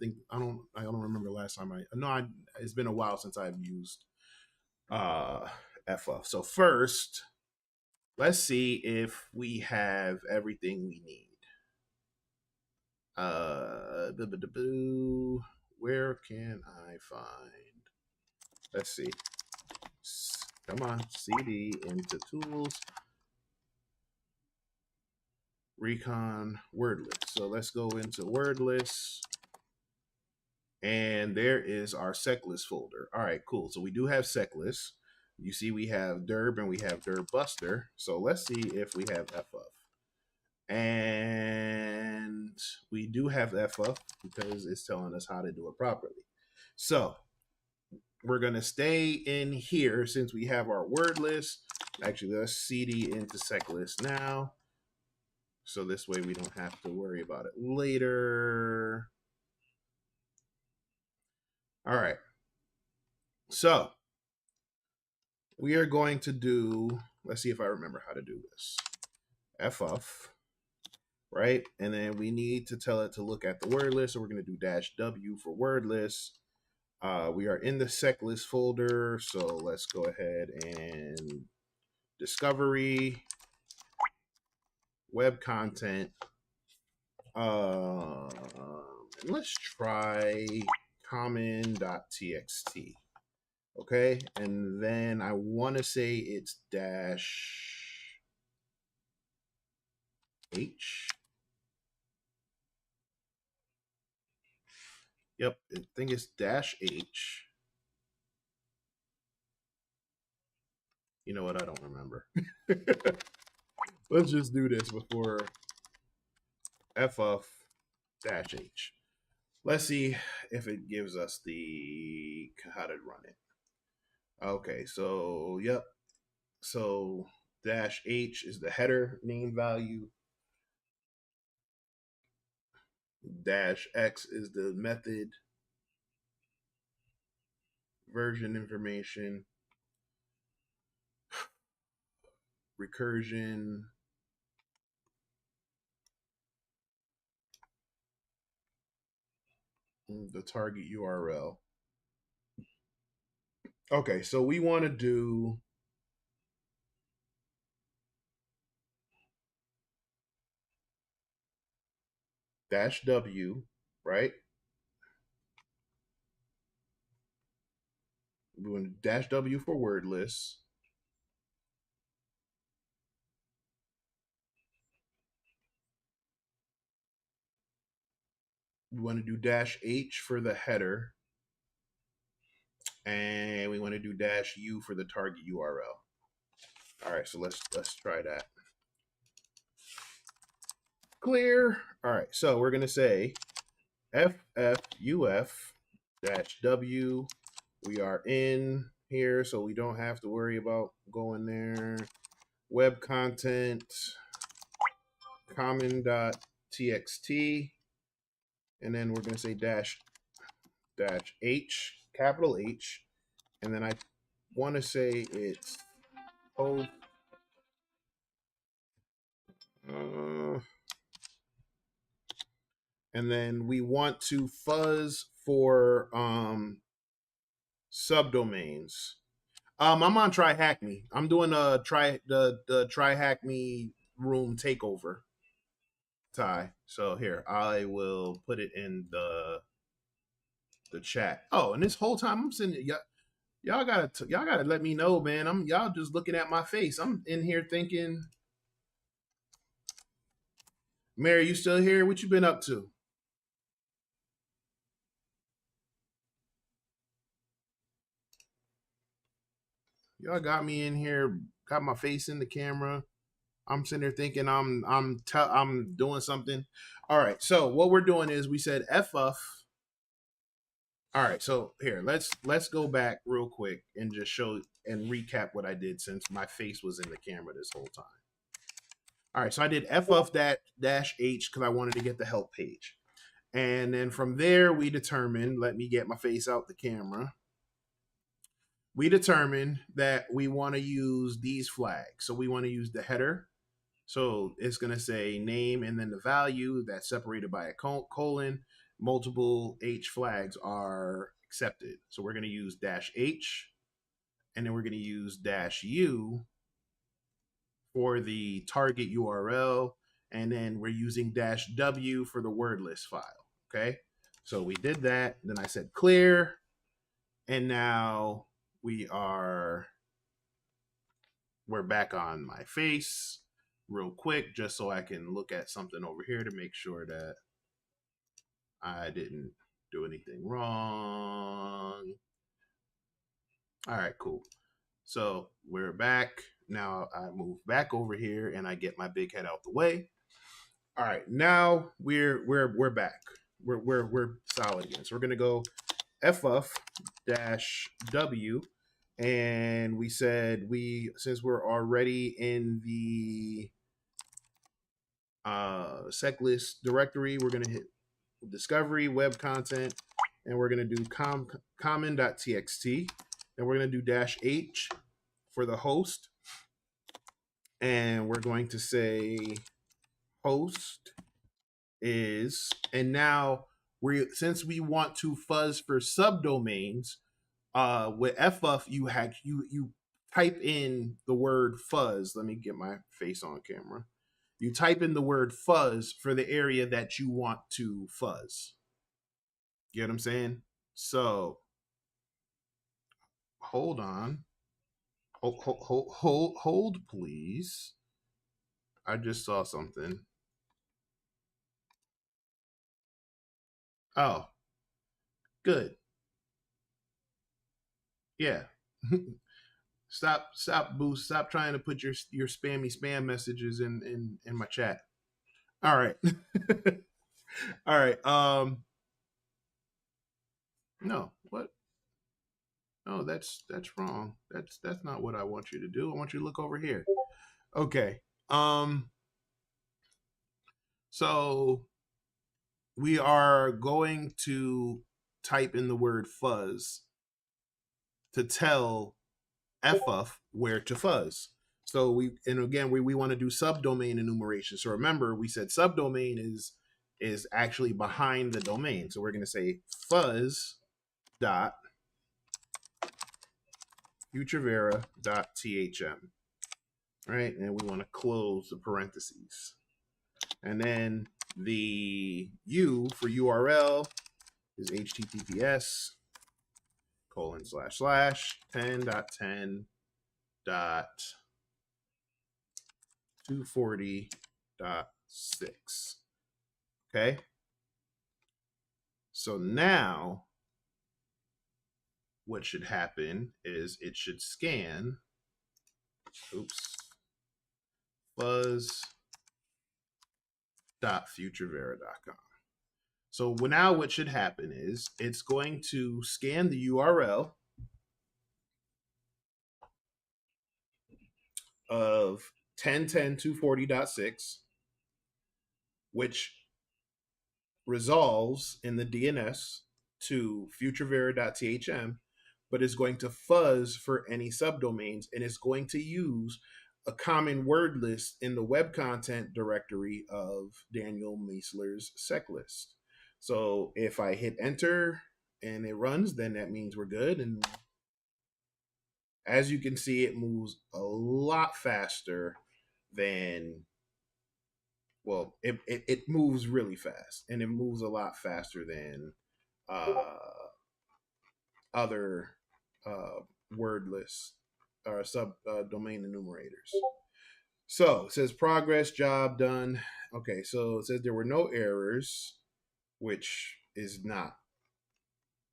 [SPEAKER 1] remember last time I no I it's been a while since I've used uh FF. So first, let's see if we have everything we need. Where can I find? Let's see. Come on, CD into tools, recon, wordless. So let's go into wordless, and there is our seclist folder. All right, cool. So we do have seclist. You see, we have Derb and we have Derb Buster. So let's see if we have FF. And we do have FF because it's telling us how to do it properly. So we're going to stay in here since we have our word list. Actually, let's CD into seclist now. So this way we don't have to worry about it later. All right. So we are going to do, let's see if I remember how to do this. FF, right? And then we need to tell it to look at the word list. So we're going to do -W for word list. We are in the sec list folder, so let's go ahead and discovery, web content. And let's try common.txt. Okay, and then I want to say it's -H. Yep, I think it's -H. You know what? I don't remember. Let's just do this before FF-H. Let's see if it gives us the how to run it. Okay, so yep. So -H is the header name value. -X is the method version information. Recursion. The target URL. Okay, so we want to do -W, right? We want to dash W for wordless. We want to do dash H for the header. And we want to do dash U for the target URL. All right, so let's try that. Clear. All right, so we're gonna say FFUF dash W. We are in here, so we don't have to worry about going there. Web content, common.txt, and then we're gonna say dash H, capital H, and then I want to say it's post. And then we want to fuzz for subdomains. I'm on Try Hack Me. I'm doing the Try Hack Me room takeover, Ty. So here, I will put it in the chat. Oh, and this whole time I'm sitting, y'all gotta let me know, man. Y'all just looking at my face. I'm in here thinking, Mary, you still here? What you been up to? Y'all got me in here, got my face in the camera. I'm sitting there thinking I'm doing something. All right. So what we're doing is we said FF. All right. So here, let's go back real quick and just show and recap what I did since my face was in the camera this whole time. All right. So I did FF dash H because I wanted to get the help page. And then from there, we determined, let me get my face out the camera. We determined that we want to use these flags. So we want to use the header. So it's going to say name and then the value that's separated by a colon. Multiple H flags are accepted. So we're going to use dash H, and then we're going to use dash U for the target URL, and then we're using dash W for the word list file. Okay. So we did that. Then I said clear. And now we're back on my face real quick, just so I can look at something over here to make sure that I didn't do anything wrong. All right, cool. So we're back. Now I move back over here and I get my big head out the way. All right, now we're back. We're solid again. So we're gonna go FF dash W, and we said since we're already in the sec list directory, we're gonna hit discovery web content, and we're gonna do common.txt, and we're gonna do dash H for the host, and we're going to say host is, and now since we want to fuzz for subdomains, with FF you type in the word fuzz. Let me get my face on camera. You type in the word fuzz for the area that you want to fuzz. You get what I'm saying? So hold on. Hold, please. I just saw something. Oh, good. Yeah. Stop, Boost. Stop trying to put your spam messages in my chat. All right. All right. No, what? No, that's wrong. That's not what I want you to do. I want you to look over here. Okay. So we are going to type in the word fuzz to tell FF where to fuzz. So we want to do subdomain enumeration. So remember, we said subdomain is actually behind the domain. So we're going to say fuzz dot futurevera.thm. Right? And we want to close the parentheses. And then the U for URL is HTTPS. colon slash slash 10.10.240.6. Okay. So now what should happen is it should scan, oops, fuzz.futurevera.com. So now what should happen is it's going to scan the URL of 10.10.240.6, which resolves in the DNS to futurevera.thm, but is going to fuzz for any subdomains and is going to use a common word list in the web content directory of Daniel Meisler's sec list. So if I hit enter and it runs, then that means we're good. And as you can see, it moves a lot faster than, well, it moves really fast, and it moves a lot faster than uh, other word lists or sub domain enumerators. So it says progress, job done. Okay, so it says there were no errors, which is not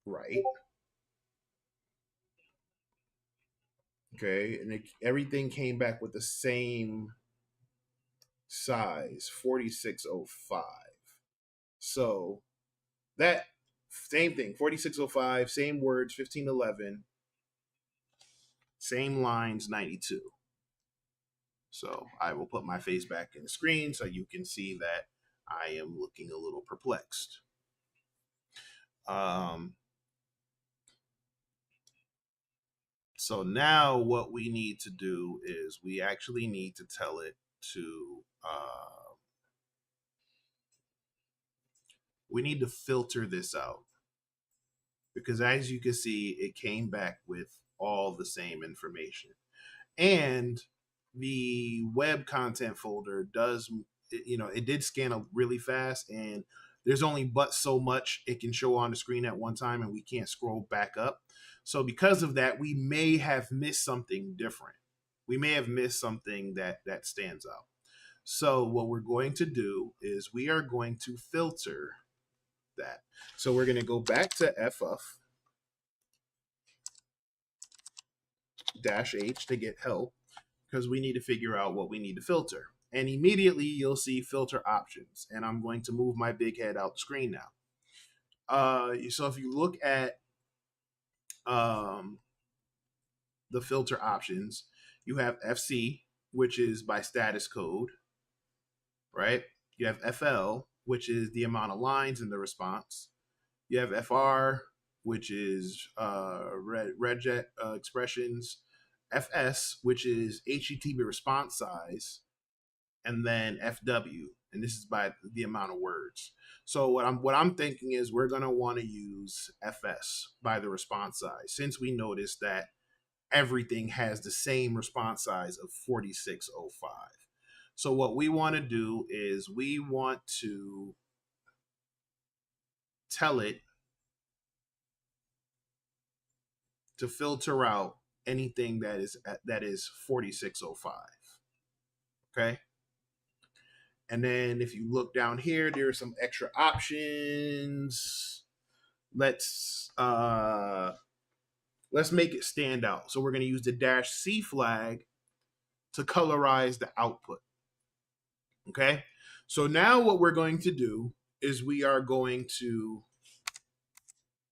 [SPEAKER 1] right. Okay, and everything came back with the same size, 4605. So that same thing, 4605, same words, 1511, same lines, 92. So I will put my face back in the screen so you can see that I am looking a little perplexed. So now what we need to do is we actually need to tell it to, we need to filter this out. Because as you can see, it came back with all the same information. And the web content folder does, it did scan really fast, and there's only but so much it can show on the screen at one time, and we can't scroll back up. So because of that, we may have missed something different. We may have missed something that stands out. So what we're going to do is we are going to filter that. So we're going to go back to ff-h to get help, because we need to figure out what we need to filter. And immediately you'll see filter options. And I'm going to move my big head out the screen now. So if you look at the filter options, you have FC, which is by status code, right? You have FL, which is the amount of lines in the response. You have FR, which is regex expressions. FS, which is HTTP response size, and then FW, and this is by the amount of words. So what I'm thinking is we're going to want to use FS by the response size, since we noticed that everything has the same response size of 4605. So what we want to do is we want to tell it to filter out anything that is 4605. Okay. And then if you look down here, there are some extra options. Let's make it stand out. So we're going to use the -C flag to colorize the output. Okay. So now what we're going to do is we are going to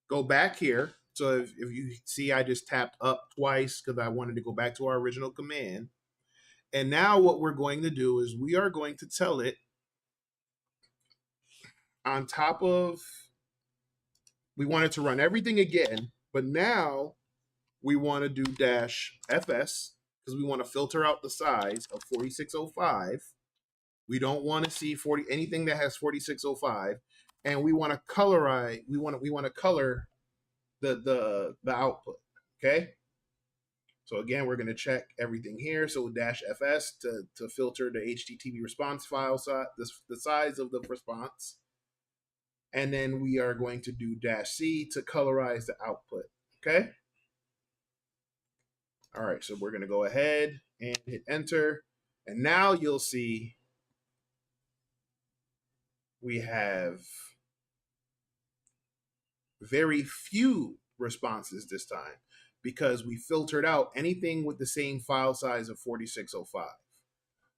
[SPEAKER 1] go back here. So if you see, I just tapped up twice because I wanted to go back to our original command. And now what we're going to do is we are going to tell it on top of, we want it to run everything again, but now we want to do -FS because we want to filter out the size of 4605. We don't want to see anything that has 4605, and we want to colorize. We want to color the output. Okay. So again, we're going to check everything here. So -FS to filter the HTTP response file size, the size of the response. And then we are going to do -C to colorize the output. Okay. All right. So we're going to go ahead and hit enter. And now you'll see we have very few responses this time because we filtered out anything with the same file size of 4605.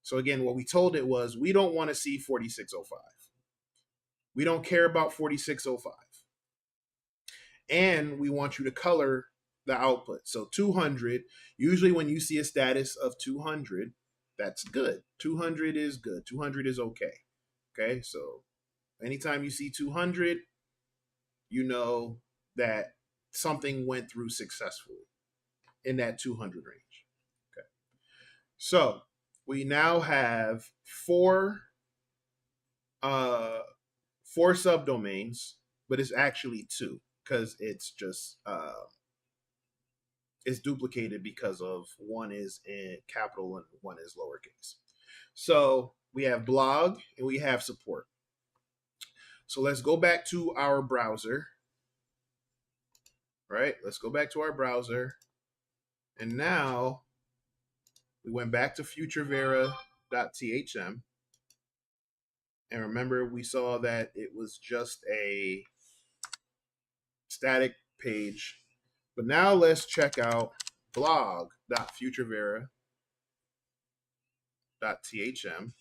[SPEAKER 1] So again, what we told it was we don't want to see 4605. We don't care about 4605. And we want you to color the output. So 200, usually when you see a status of 200, that's good. 200 is good. 200 is okay. Okay, so anytime you see 200, you know that something went through successfully in that 200 range. Okay. So we now have uh four subdomains, but it's actually two because it's just it's duplicated because of one is in capital and one is lowercase. So we have blog and we have support. So let's go back to our browser. Right? Let's go back to our browser. And now we went back to futurevera.thm. And remember, we saw that it was just a static page. But now let's check out blog.futurevera.thm.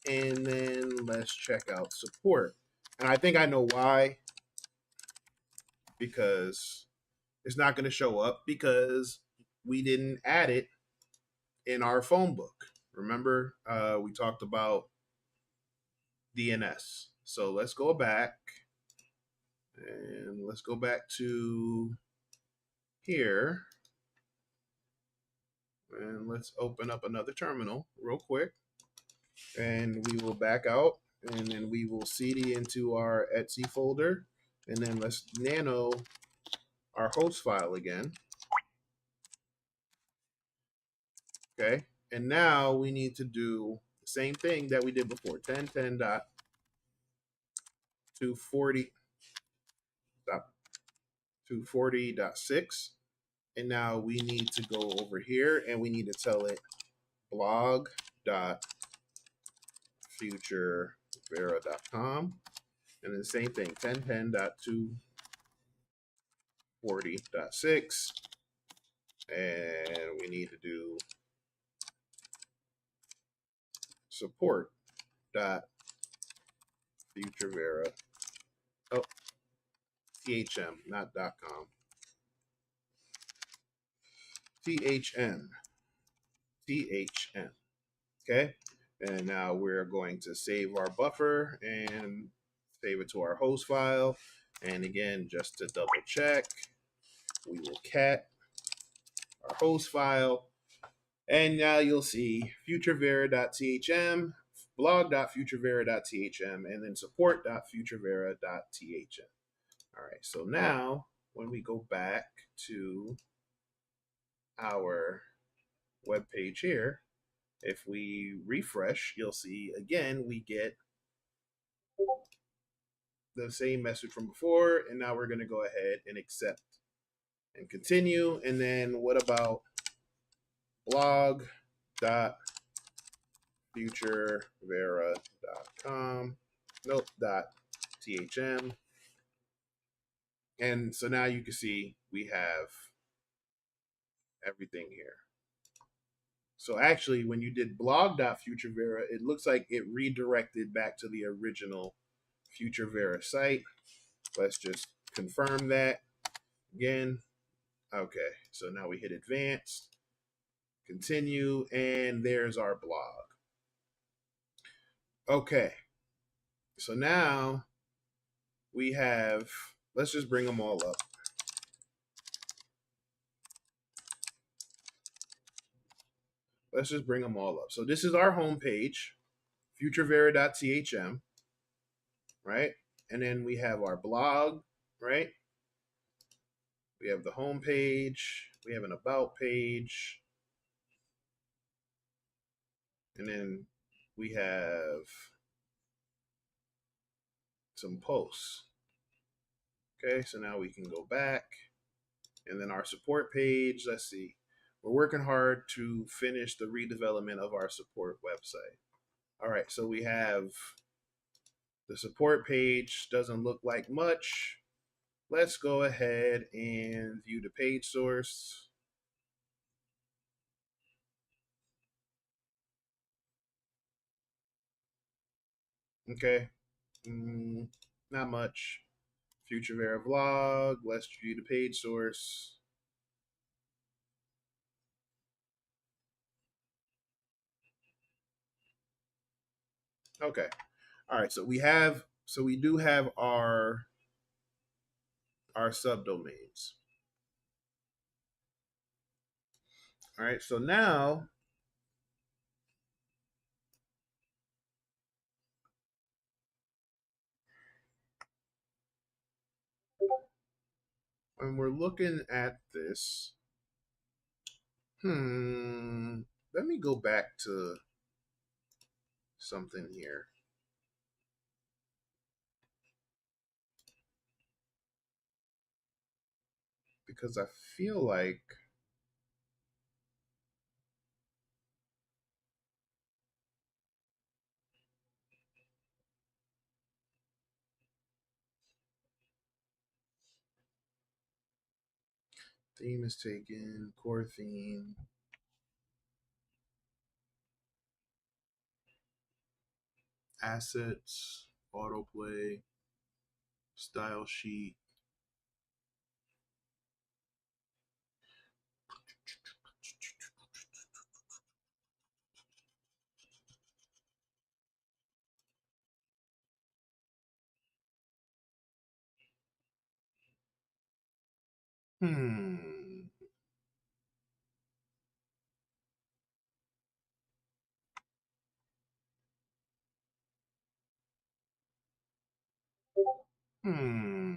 [SPEAKER 1] And then let's check out support. And I think I know why. Because it's not going to show up because we didn't add it in our phone book. Remember, we talked about DNS. So let's go back and let's go back to here. And let's open up another terminal real quick. And we will back out and then we will CD into our Etsy folder. And then let's nano our host file again. Okay. And now we need to do the same thing that we did before. 10.240.6. And now we need to go over here and we need to tell it blog.futurevera.com. And then the same thing, 10.240.6. And we need to do support.futurevera. Oh, THM, not .com. THM. Okay. And now we're going to save our buffer and save it to our host file. And again, just to double check, we will cat our host file. And now you'll see futurevera.thm, blog.futurevera.thm, and then support.futurevera.thm. All right, so now when we go back to our web page here, if we refresh, you'll see again we get the same message from before, and now we're going to go ahead and accept and continue. And then what about blog.futurevera.com? Nope, .thm. And so now you can see we have everything here. So actually, when you did blog.futurevera, it looks like it redirected back to the original FutureVera site. Let's just confirm that again. Okay, so now we hit advanced, continue, and there's our blog. Okay, so now we have, let's just bring them all up. Let's just bring them all up. So this is our home page, futurevera.thm, right? And then we have our blog, right? We have the home page. We have an about page. And then we have some posts. Okay, so now we can go back. And then our support page, let's see. We're working hard to finish the redevelopment of our support website. All right, so we have the support page, doesn't look like much. Let's go ahead and view the page source. Okay, not much. Future Vera vlog. Let's view the page source. Okay. All right. So we do have our subdomains. All right. So now when we're looking at this, let me go back to something here. Because I feel like theme is taken, core theme, assets, autoplay, style sheet. Hmm. Hmm.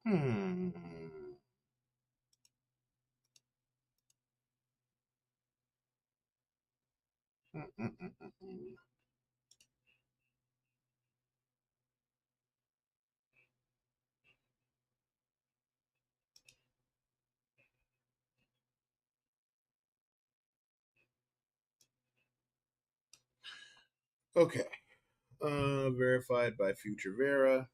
[SPEAKER 1] Hmm. Mm-mm-mm-mm. Okay. Verified by Future Vera.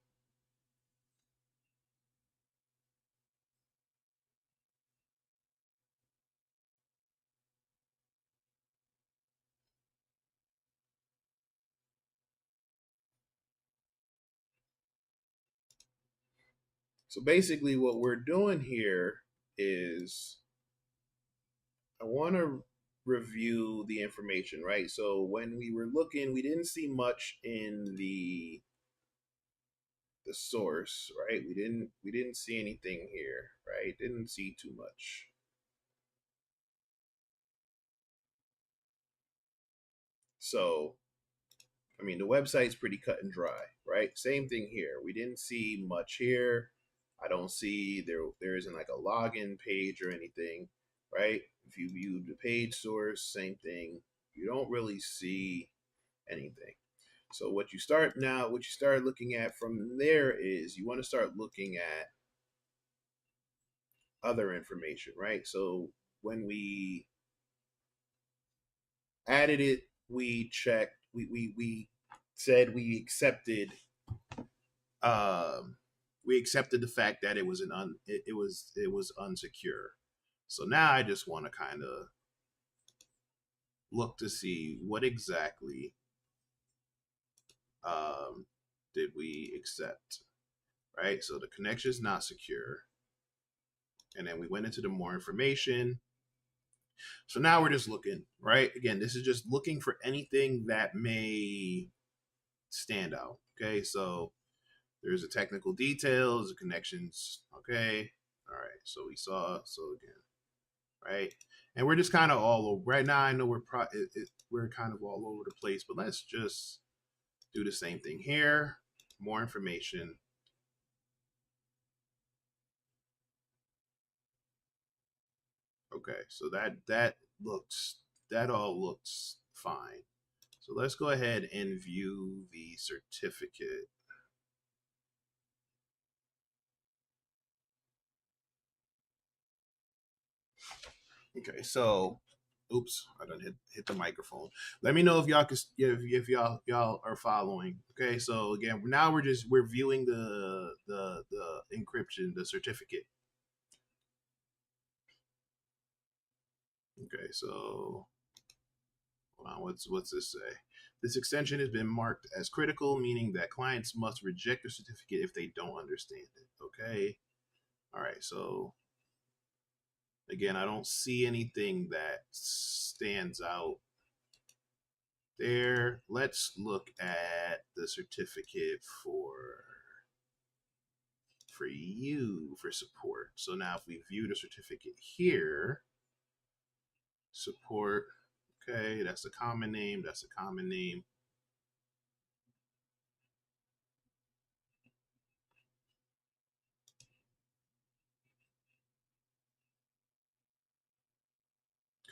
[SPEAKER 1] So basically, what we're doing here is I want to review the information, right? So when we were looking, we didn't see much in the source, right? We didn't see anything here, right? Didn't see too much. So I mean, the website's pretty cut and dry, right? Same thing here. We didn't see much here. I don't see there isn't like a login page or anything, right? If you view the page source, same thing. You don't really see anything. So what you start looking at from there is you want to start looking at other information, right? So when we added it, we checked, we said um, we accepted the fact that it was unsecure. So now I just want to kind of look to see what exactly um, did we accept, right? So the connection is not secure, and then we went into the more information. So now we're just looking, right? Again, this is just looking for anything that may stand out. Okay, so there's the technical details, the connections. Okay, all right. So we saw. So again, right? And we're just kind of all over right now. I know we're kind of all over the place, but let's just do the same thing here. More information. Okay, so that all looks fine. So let's go ahead and view the certificate. Okay, so oops, I done hit the microphone. Let me know if y'all can if y'all are following. Okay, so again, now we're viewing the encryption, the certificate. Okay, so hold on, what's this say? This extension has been marked as critical, meaning that clients must reject the certificate if they don't understand it. Okay, all right, so again, I don't see anything that stands out there. Let's look at the certificate for you for support. So now if we view the certificate here, support, okay, that's a common name, that's a common name.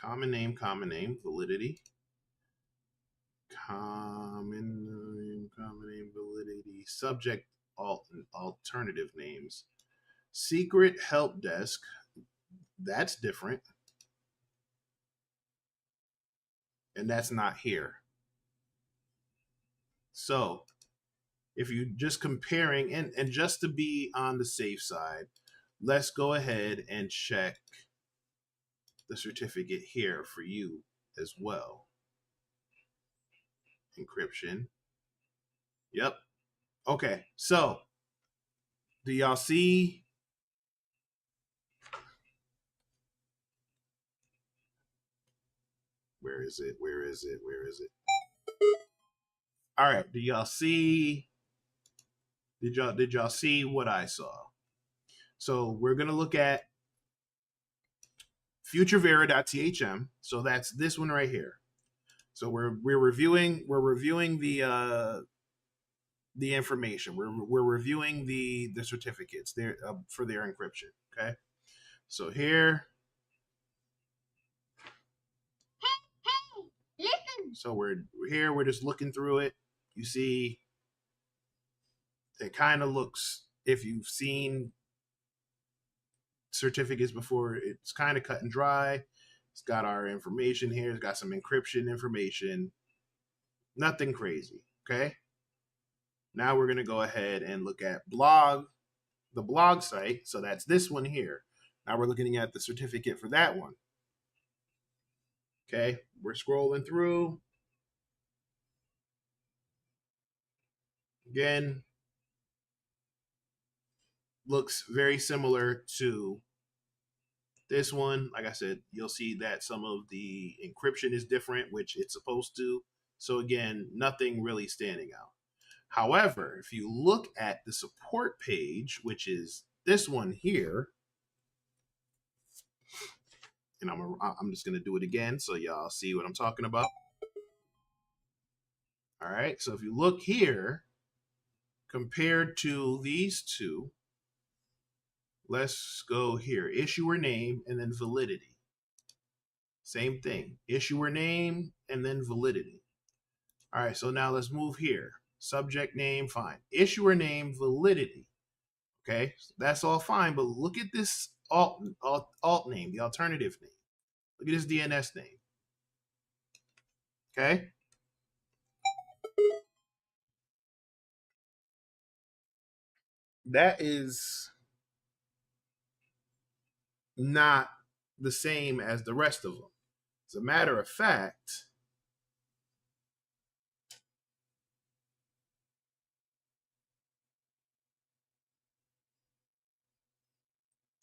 [SPEAKER 1] Common name, validity. Common name, validity. Subject, alternative names. Secret help desk, that's different. And that's not here. So if you just comparing and just to be on the safe side, let's go ahead and check the certificate here for you as well. Encryption. Yep. Okay. So do y'all see? Where is it? Where is it? Where is it? All right. Do y'all see? Did y'all see what I saw? So we're gonna look at futurevera.thm. So that's this one right here. So we're reviewing the information. We're reviewing the certificates there for their encryption. Okay, so here, listen. So we're here. We're just looking through it. You see, it kind of looks. If you've seen certificates before, it's kind of cut and dry. It's got our information here. It's got some encryption information. Nothing crazy. Okay. Now we're gonna go ahead and look at the blog site. So that's this one here. Now we're looking at the certificate for that one. Okay, we're scrolling through. Again, looks very similar to this one. Like I said, you'll see that some of the encryption is different, which it's supposed to. So again, nothing really standing out. However, if you look at the support page, which is this one here, and I'm just going to do it again so y'all see what I'm talking about. All right, so if you look here, compared to these two, let's go here. Issuer name and then validity. Same thing. Issuer name and then validity. All right, so now let's move here. Subject name, fine. Issuer name, validity. Okay, that's all fine, but look at this alt name, the alternative name. Look at this DNS name. Okay. That is not the same as the rest of them. As a matter of fact,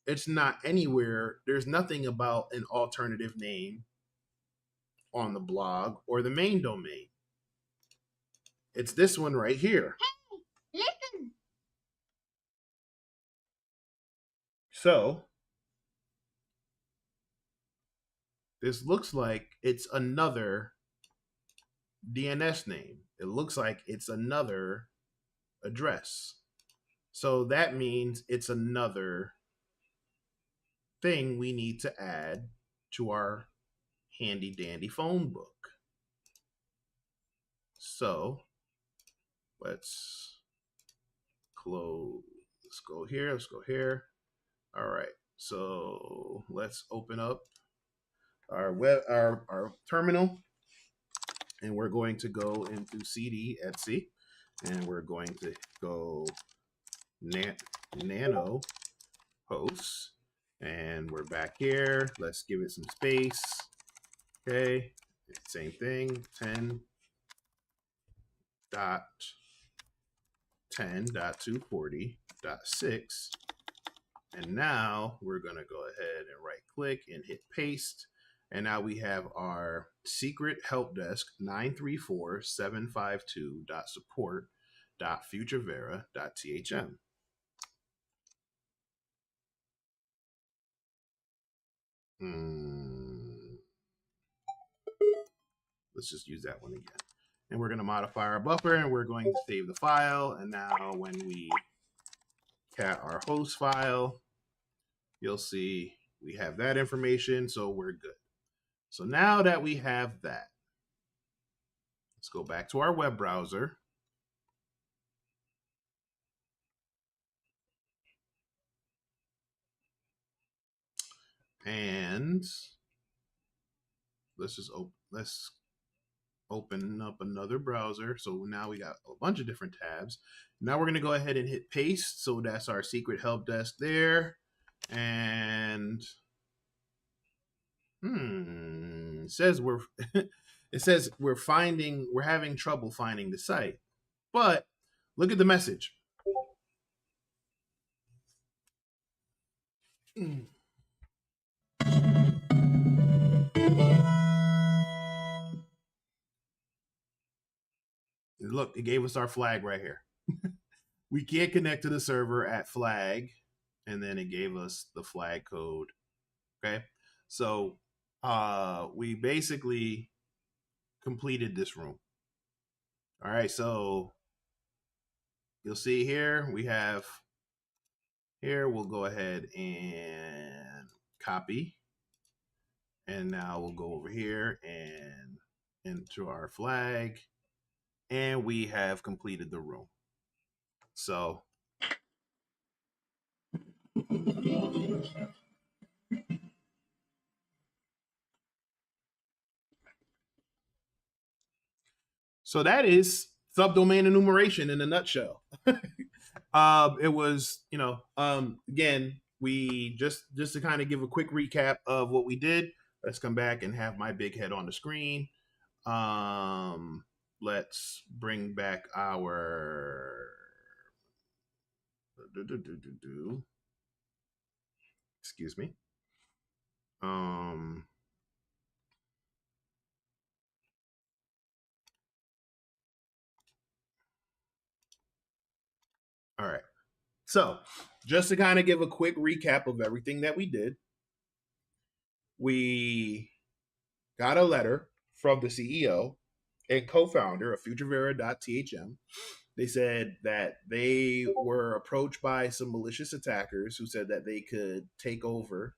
[SPEAKER 1] it's not anywhere. There's nothing about an alternative name on the blog or the main domain. It's this one right here. Hey, listen. So this looks like it's another DNS name. It looks like it's another address. So that means it's another thing we need to add to our handy dandy phone book. So let's close. Let's go here. Let's go here. All right. So let's open up our terminal, and we're going to go into CD Etsy, and we're going to go nano hosts, and we're back here. Let's give it some space. Okay, same thing. 10.10.240.6. And now we're going to go ahead and right click and hit paste. And now we have our secret help desk 934.752.support.futurevera.thm. Let's just use that one again. And we're going to modify our buffer, and we're going to save the file. And now when we cat our host file, you'll see we have that information, so we're good. So now that we have that, let's go back to our web browser. And let's open up another browser. So now we got a bunch of different tabs. Now we're going to go ahead and hit paste. So that's our secret help desk there. And it says we're having trouble finding the site. But look at the message. Look, it gave us our flag right here. We can't connect to the server at flag, and then it gave us the flag code. Okay, so we basically completed this room. All right, so you'll see here we have we'll go ahead and copy, and now we'll go over here and enter our flag, and we have completed the room. So that is subdomain enumeration in a nutshell. It was, again, we just to kind of give a quick recap of what we did. Let's come back and have my big head on the screen. Let's bring back our excuse me. All right. So, just to kind of give a quick recap of everything that we did, we got a letter from the CEO and co-founder of FutureVera.thm. They said that they were approached by some malicious attackers who said that they could take over,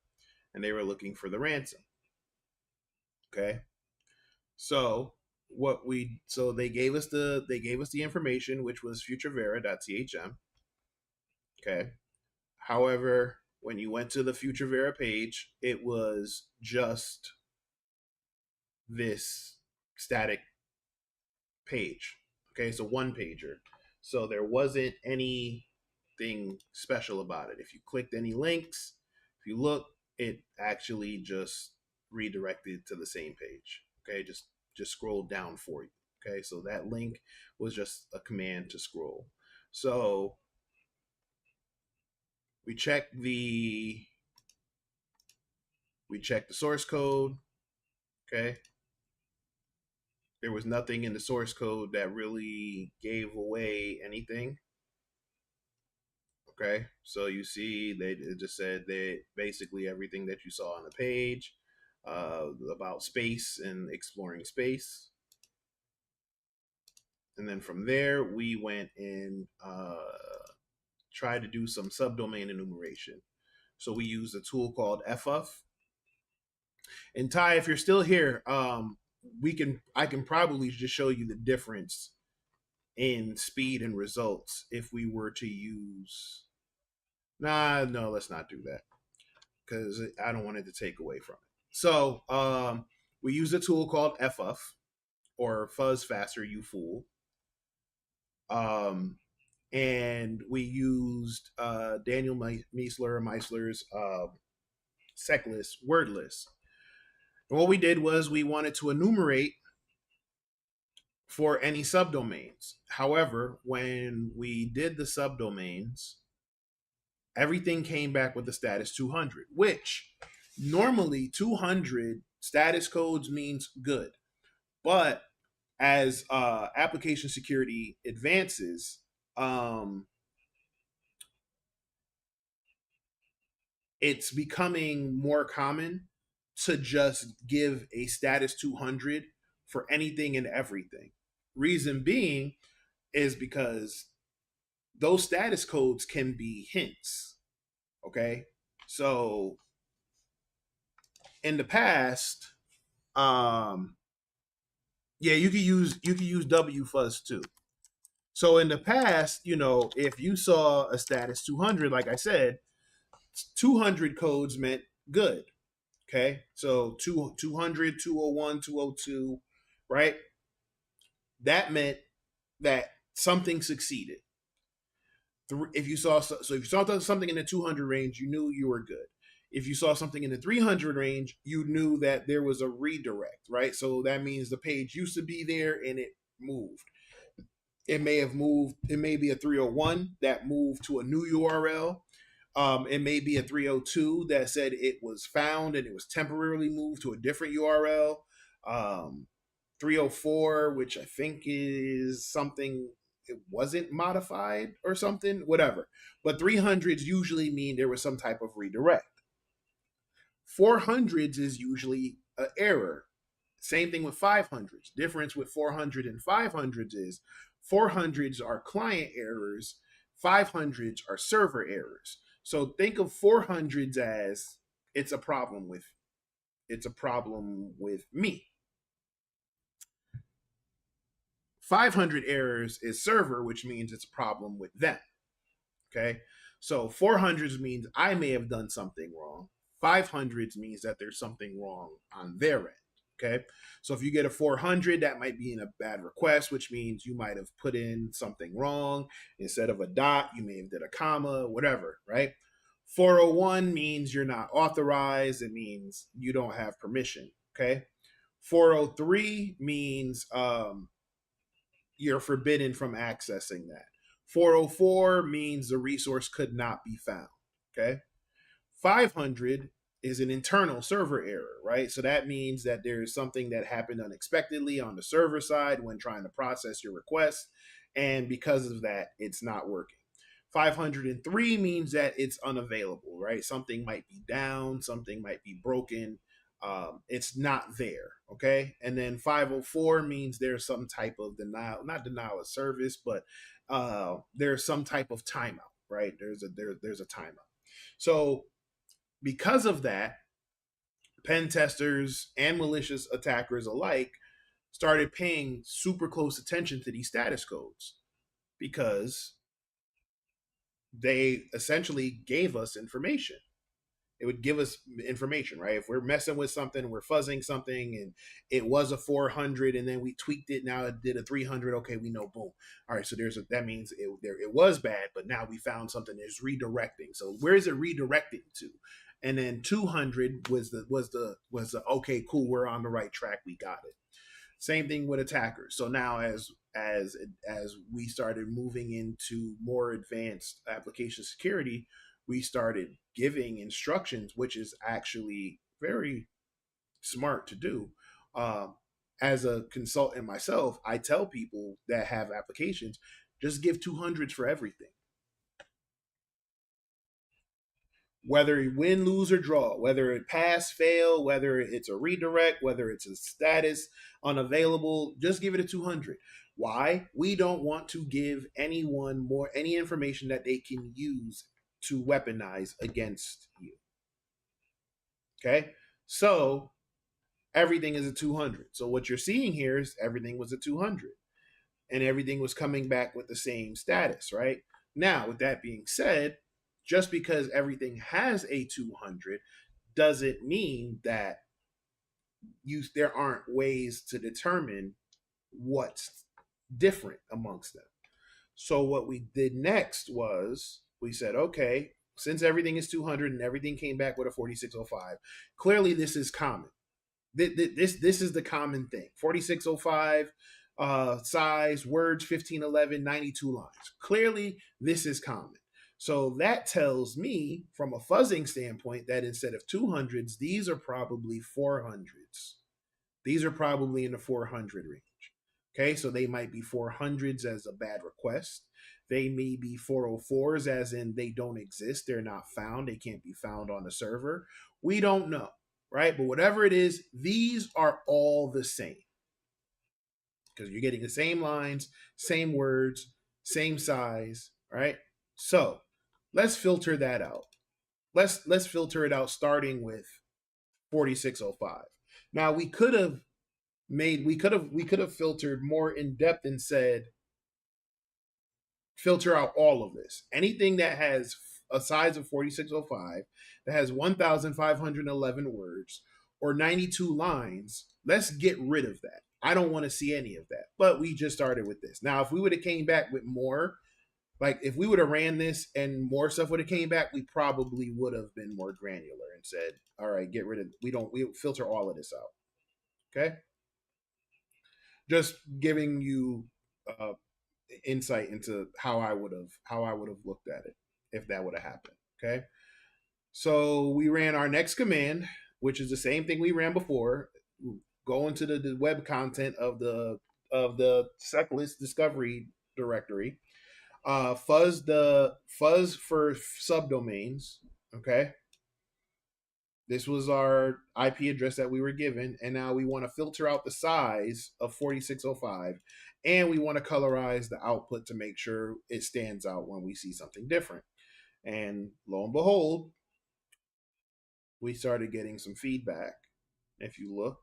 [SPEAKER 1] and they were looking for the ransom. Okay, so they gave us the information, which was FutureVera.thm. Okay, however, when you went to the FutureVera page, it was just this static page. Okay, so one pager. So there wasn't anything special about it. If you clicked any links, if you look, it actually just redirected to the same page. Okay, just scroll down for you. Okay, so that link was just a command to scroll. So we checked the source code. Okay, there was nothing in the source code that really gave away anything. Okay, so you see, it just said that basically everything that you saw on the page about space and exploring space. And then from there, we went and tried to do some subdomain enumeration. So we used a tool called FUF. And Ty, if you're still here, I can probably just show you the difference in speed and results if we were to use. Nah, no, let's not do that because I don't want it to take away from it. So we use a tool called FF or Fuzz Faster, You Fool. Um, and we used Daniel Meisler's Seclist word list. And what we did was we wanted to enumerate for any subdomains. However, when we did the subdomains, everything came back with the status 200, which normally 200 status codes means good. But as application security advances, it's becoming more common to just give a status 200 for anything and everything. Reason being is because those status codes can be hints. Okay. So in the past, um, yeah, you could use W fuzz too. So in the past, if you saw a status 200, like I said, 200 codes meant good. Okay. So 200, 201, 202, right? That meant that something succeeded. If you saw if you saw something in the 200 range, you knew you were good. If you saw something in the 300 range, you knew that there was a redirect, right? So that means the page used to be there and it moved. It may have moved. It may be a 301 that moved to a new URL. It may be a 302 that said it was found and it was temporarily moved to a different URL. 304, which I think is something it wasn't modified or something, whatever. But 300s usually mean there was some type of redirect. 400s is usually an error. Same thing with 500s. Difference with 400 and 500s is 400s are client errors, 500s are server errors. So think of 400s as it's a problem with me. 500 errors is server, which means it's a problem with them. Okay. So 400s means I may have done something wrong. 500s means that there's something wrong on their end. Okay. So if you get a 400, that might be in a bad request, which means you might have put in something wrong. Instead of a dot, you may have did a comma, whatever, right? 401 means you're not authorized. It means you don't have permission. Okay. 403 means you're forbidden from accessing that. 404 means the resource could not be found. Okay. 500 is an internal server error, right? So that means that there's something that happened unexpectedly on the server side when trying to process your request. And because of that, it's not working. 503 means that it's unavailable, right? Something might be down, something might be broken. It's not there, okay? And then 504 means there's some type of denial, not denial of service, but there's some type of timeout, right? There's a timeout. So because of that, pen testers and malicious attackers alike started paying super close attention to these status codes because they essentially gave us information. It would give us information, right? If we're messing with something, we're fuzzing something, and it was a 400, and then we tweaked it. Now it did a 300. Okay, we know. Boom. All right, so that means it was bad, but now we found something that's redirecting. So where is it redirecting to? And then 200 was the okay, cool. We're on the right track. We got it. Same thing with attackers. So now as we started moving into more advanced application security, we started giving instructions, which is actually very smart to do. As a consultant myself, I tell people that have applications, just give 200s for everything. Whether you win, lose, or draw, whether it pass, fail, whether it's a redirect, whether it's a status unavailable, just give it a 200. Why? We don't want to give anyone any information that they can use to weaponize against you. Okay? So everything is a 200. So what you're seeing here is everything was a 200 and everything was coming back with the same status, right? Now, with that being said, just because everything has a 200 doesn't mean that there aren't ways to determine what's different amongst them. So what we did next was we said, okay, since everything is 200 and everything came back with a 4605, clearly this is common. This is the common thing. 4605 size, words 1511, 92 lines. Clearly this is common. So that tells me from a fuzzing standpoint that instead of 200s, these are probably 400s. These are probably in the 400 range. Okay, so they might be 400s as a bad request. They may be 404s as in they don't exist, they're not found, they can't be found on the server. We don't know, right? But whatever it is, these are all the same because you're getting the same lines, same words, same size, right? So let's filter that out. Let's filter it out starting with 4605. Now we could have filtered more in depth and said filter out all of this. Anything that has a size of 4605 that has 1511 words or 92 lines, let's get rid of that. I don't want to see any of that. But we just started with this. Now, if we would have came back with more, like if we would have ran this and more stuff would have came back, we probably would have been more granular and said, all right, get rid of we filter all of this out. Okay? Just giving you insight into how I would have looked at it if that would have happened. Okay. So we ran our next command, which is the same thing we ran before. Go into the web content of the seclist discovery directory. Fuzz for subdomains. Okay. This was our IP address that we were given, and now we want to filter out the size of 4605, and we want to colorize the output to make sure it stands out when we see something different. And lo and behold, we started getting some feedback. If you look,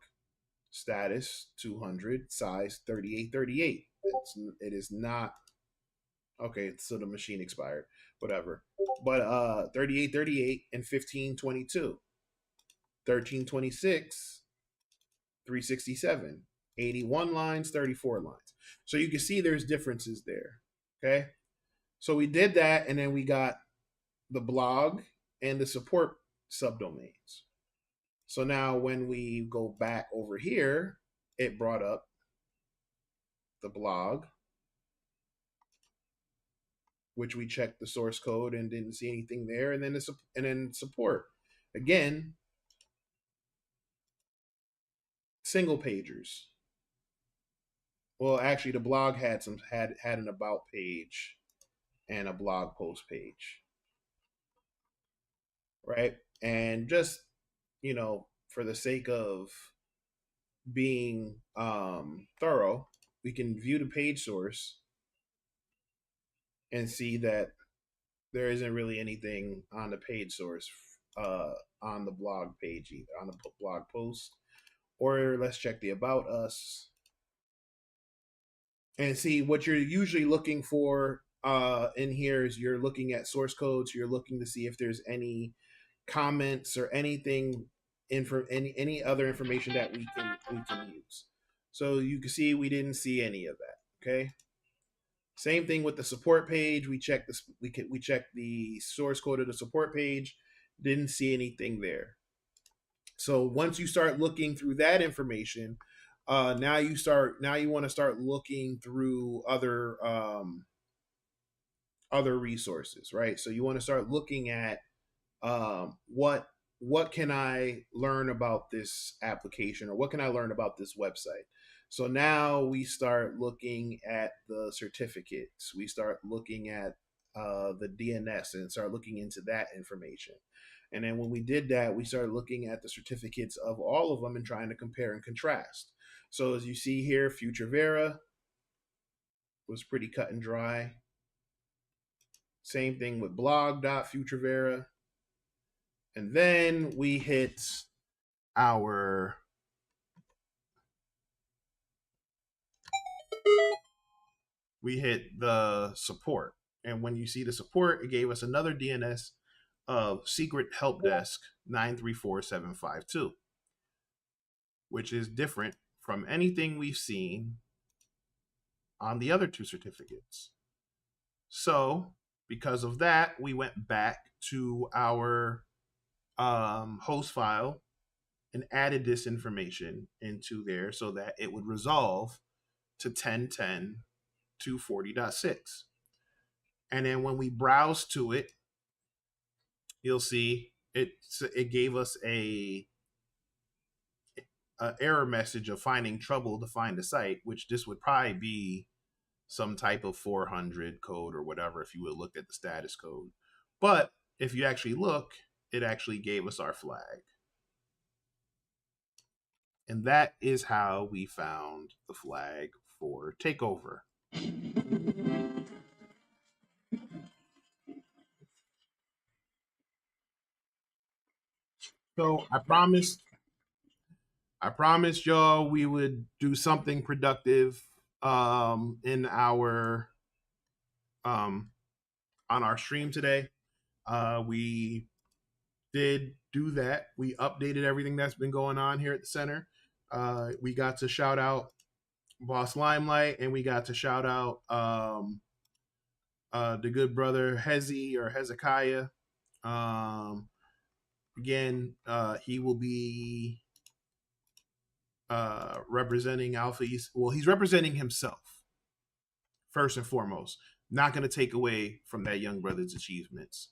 [SPEAKER 1] status 200, size 3838. It is not okay. So the machine expired, whatever. But 3838 and 1522. 1326, 367, 81 lines, 34 lines. So you can see there's differences there. Okay. So we did that, and then we got the blog and the support subdomains. So now when we go back over here, it brought up the blog, which we checked the source code and didn't see anything there, and then support. Again, single pagers. Well, actually, the blog had an about page and a blog post page, right? And just for the sake of being thorough, we can view the page source and see that there isn't really anything on the page source on the blog page either, on the blog post. Or let's check the about us and see what you're usually looking for in here is you're looking at source codes. You're looking to see if there's any comments or anything any other information that we can use. So you can see we didn't see any of that. Okay. Same thing with the support page. We checked this. We checked the source code of the support page. Didn't see anything there. So once you start looking through that information, now you want to start looking through other resources, right? So you want to start looking at what can I learn about this application, or what can I learn about this website. So now we start looking at the certificates. We start looking at the DNS and start looking into that information. And then when we did that, we started looking at the certificates of all of them and trying to compare and contrast. So as you see here, Future Vera was pretty cut and dry. Same thing with blog.futurevera. And then we hit our we hit the support. And when you see the support, it gave us another DNS of secret help desk 934752, which is different from anything we've seen on the other two certificates. So, because of that, we went back to our host file and added this information into there so that it would resolve to 10.10.240.6. And then when we browse to it, you'll see it gave us a error message of finding trouble to find the site, which this would probably be some type of 400 code or whatever if you would look at the status code. But if you actually look, it actually gave us our flag. And that is how we found the flag for takeover. So I promised y'all we would do something productive in our um on our stream today. We did do that. We updated everything that's been going on here at the center. We got to shout out Boss Limelight, and we got to shout out the good brother Hezi or Hezekiah. Um, again, he will be representing Alpha East. Well, he's representing himself first and foremost. Not going to take away from that young brother's achievements.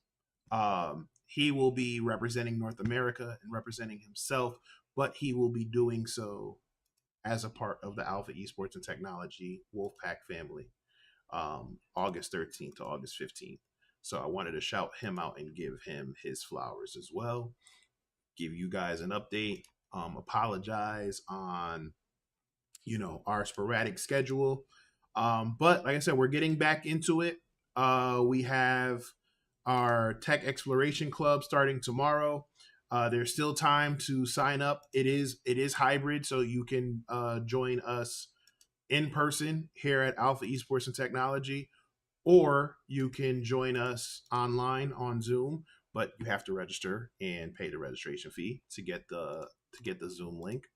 [SPEAKER 1] He will be representing North America and representing himself, but he will be doing so as a part of the Alpha Esports and Technology Wolfpack family, August 13th to August 15th. So I wanted to shout him out and give him his flowers as well. Give you guys an update. Apologize on our sporadic schedule. But like I said, we're getting back into it. We have our Tech Exploration Club starting tomorrow. There's still time to sign up. It is hybrid, so you can join us in person here at Alpha Esports and Technology, or you can join us online on Zoom. But you have to register and pay the registration fee to get the Zoom link.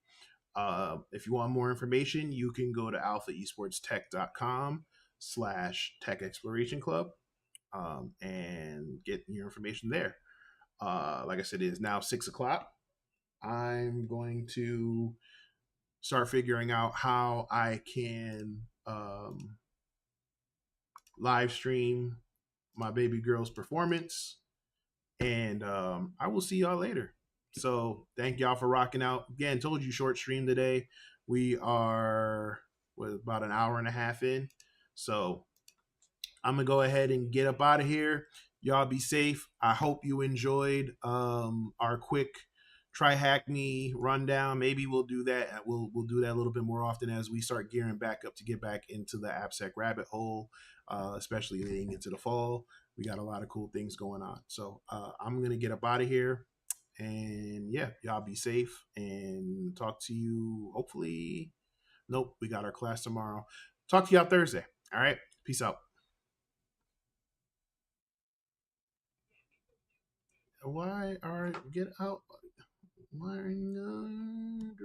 [SPEAKER 1] If you want more information, you can go to alphaesportstech.com/tech exploration club and get your information there. Like I said, it is now 6 o'clock. I'm going to start figuring out how I can live stream my baby girl's performance, and I will see y'all later. So thank y'all for rocking out. Again, told you short stream today. We are with about an hour and a half in. So I'm gonna go ahead and get up out of here. Y'all be safe. I hope you enjoyed our quick try hack me rundown. Maybe we'll do that. We'll do that a little bit more often as we start gearing back up to get back into the AppSec rabbit hole, especially leading into the fall. We got a lot of cool things going on. So I'm gonna get up out of here. And yeah, y'all be safe and talk to you hopefully. Nope, we got our class tomorrow. Talk to y'all Thursday. All right. Peace out. Why are get out? Why are you?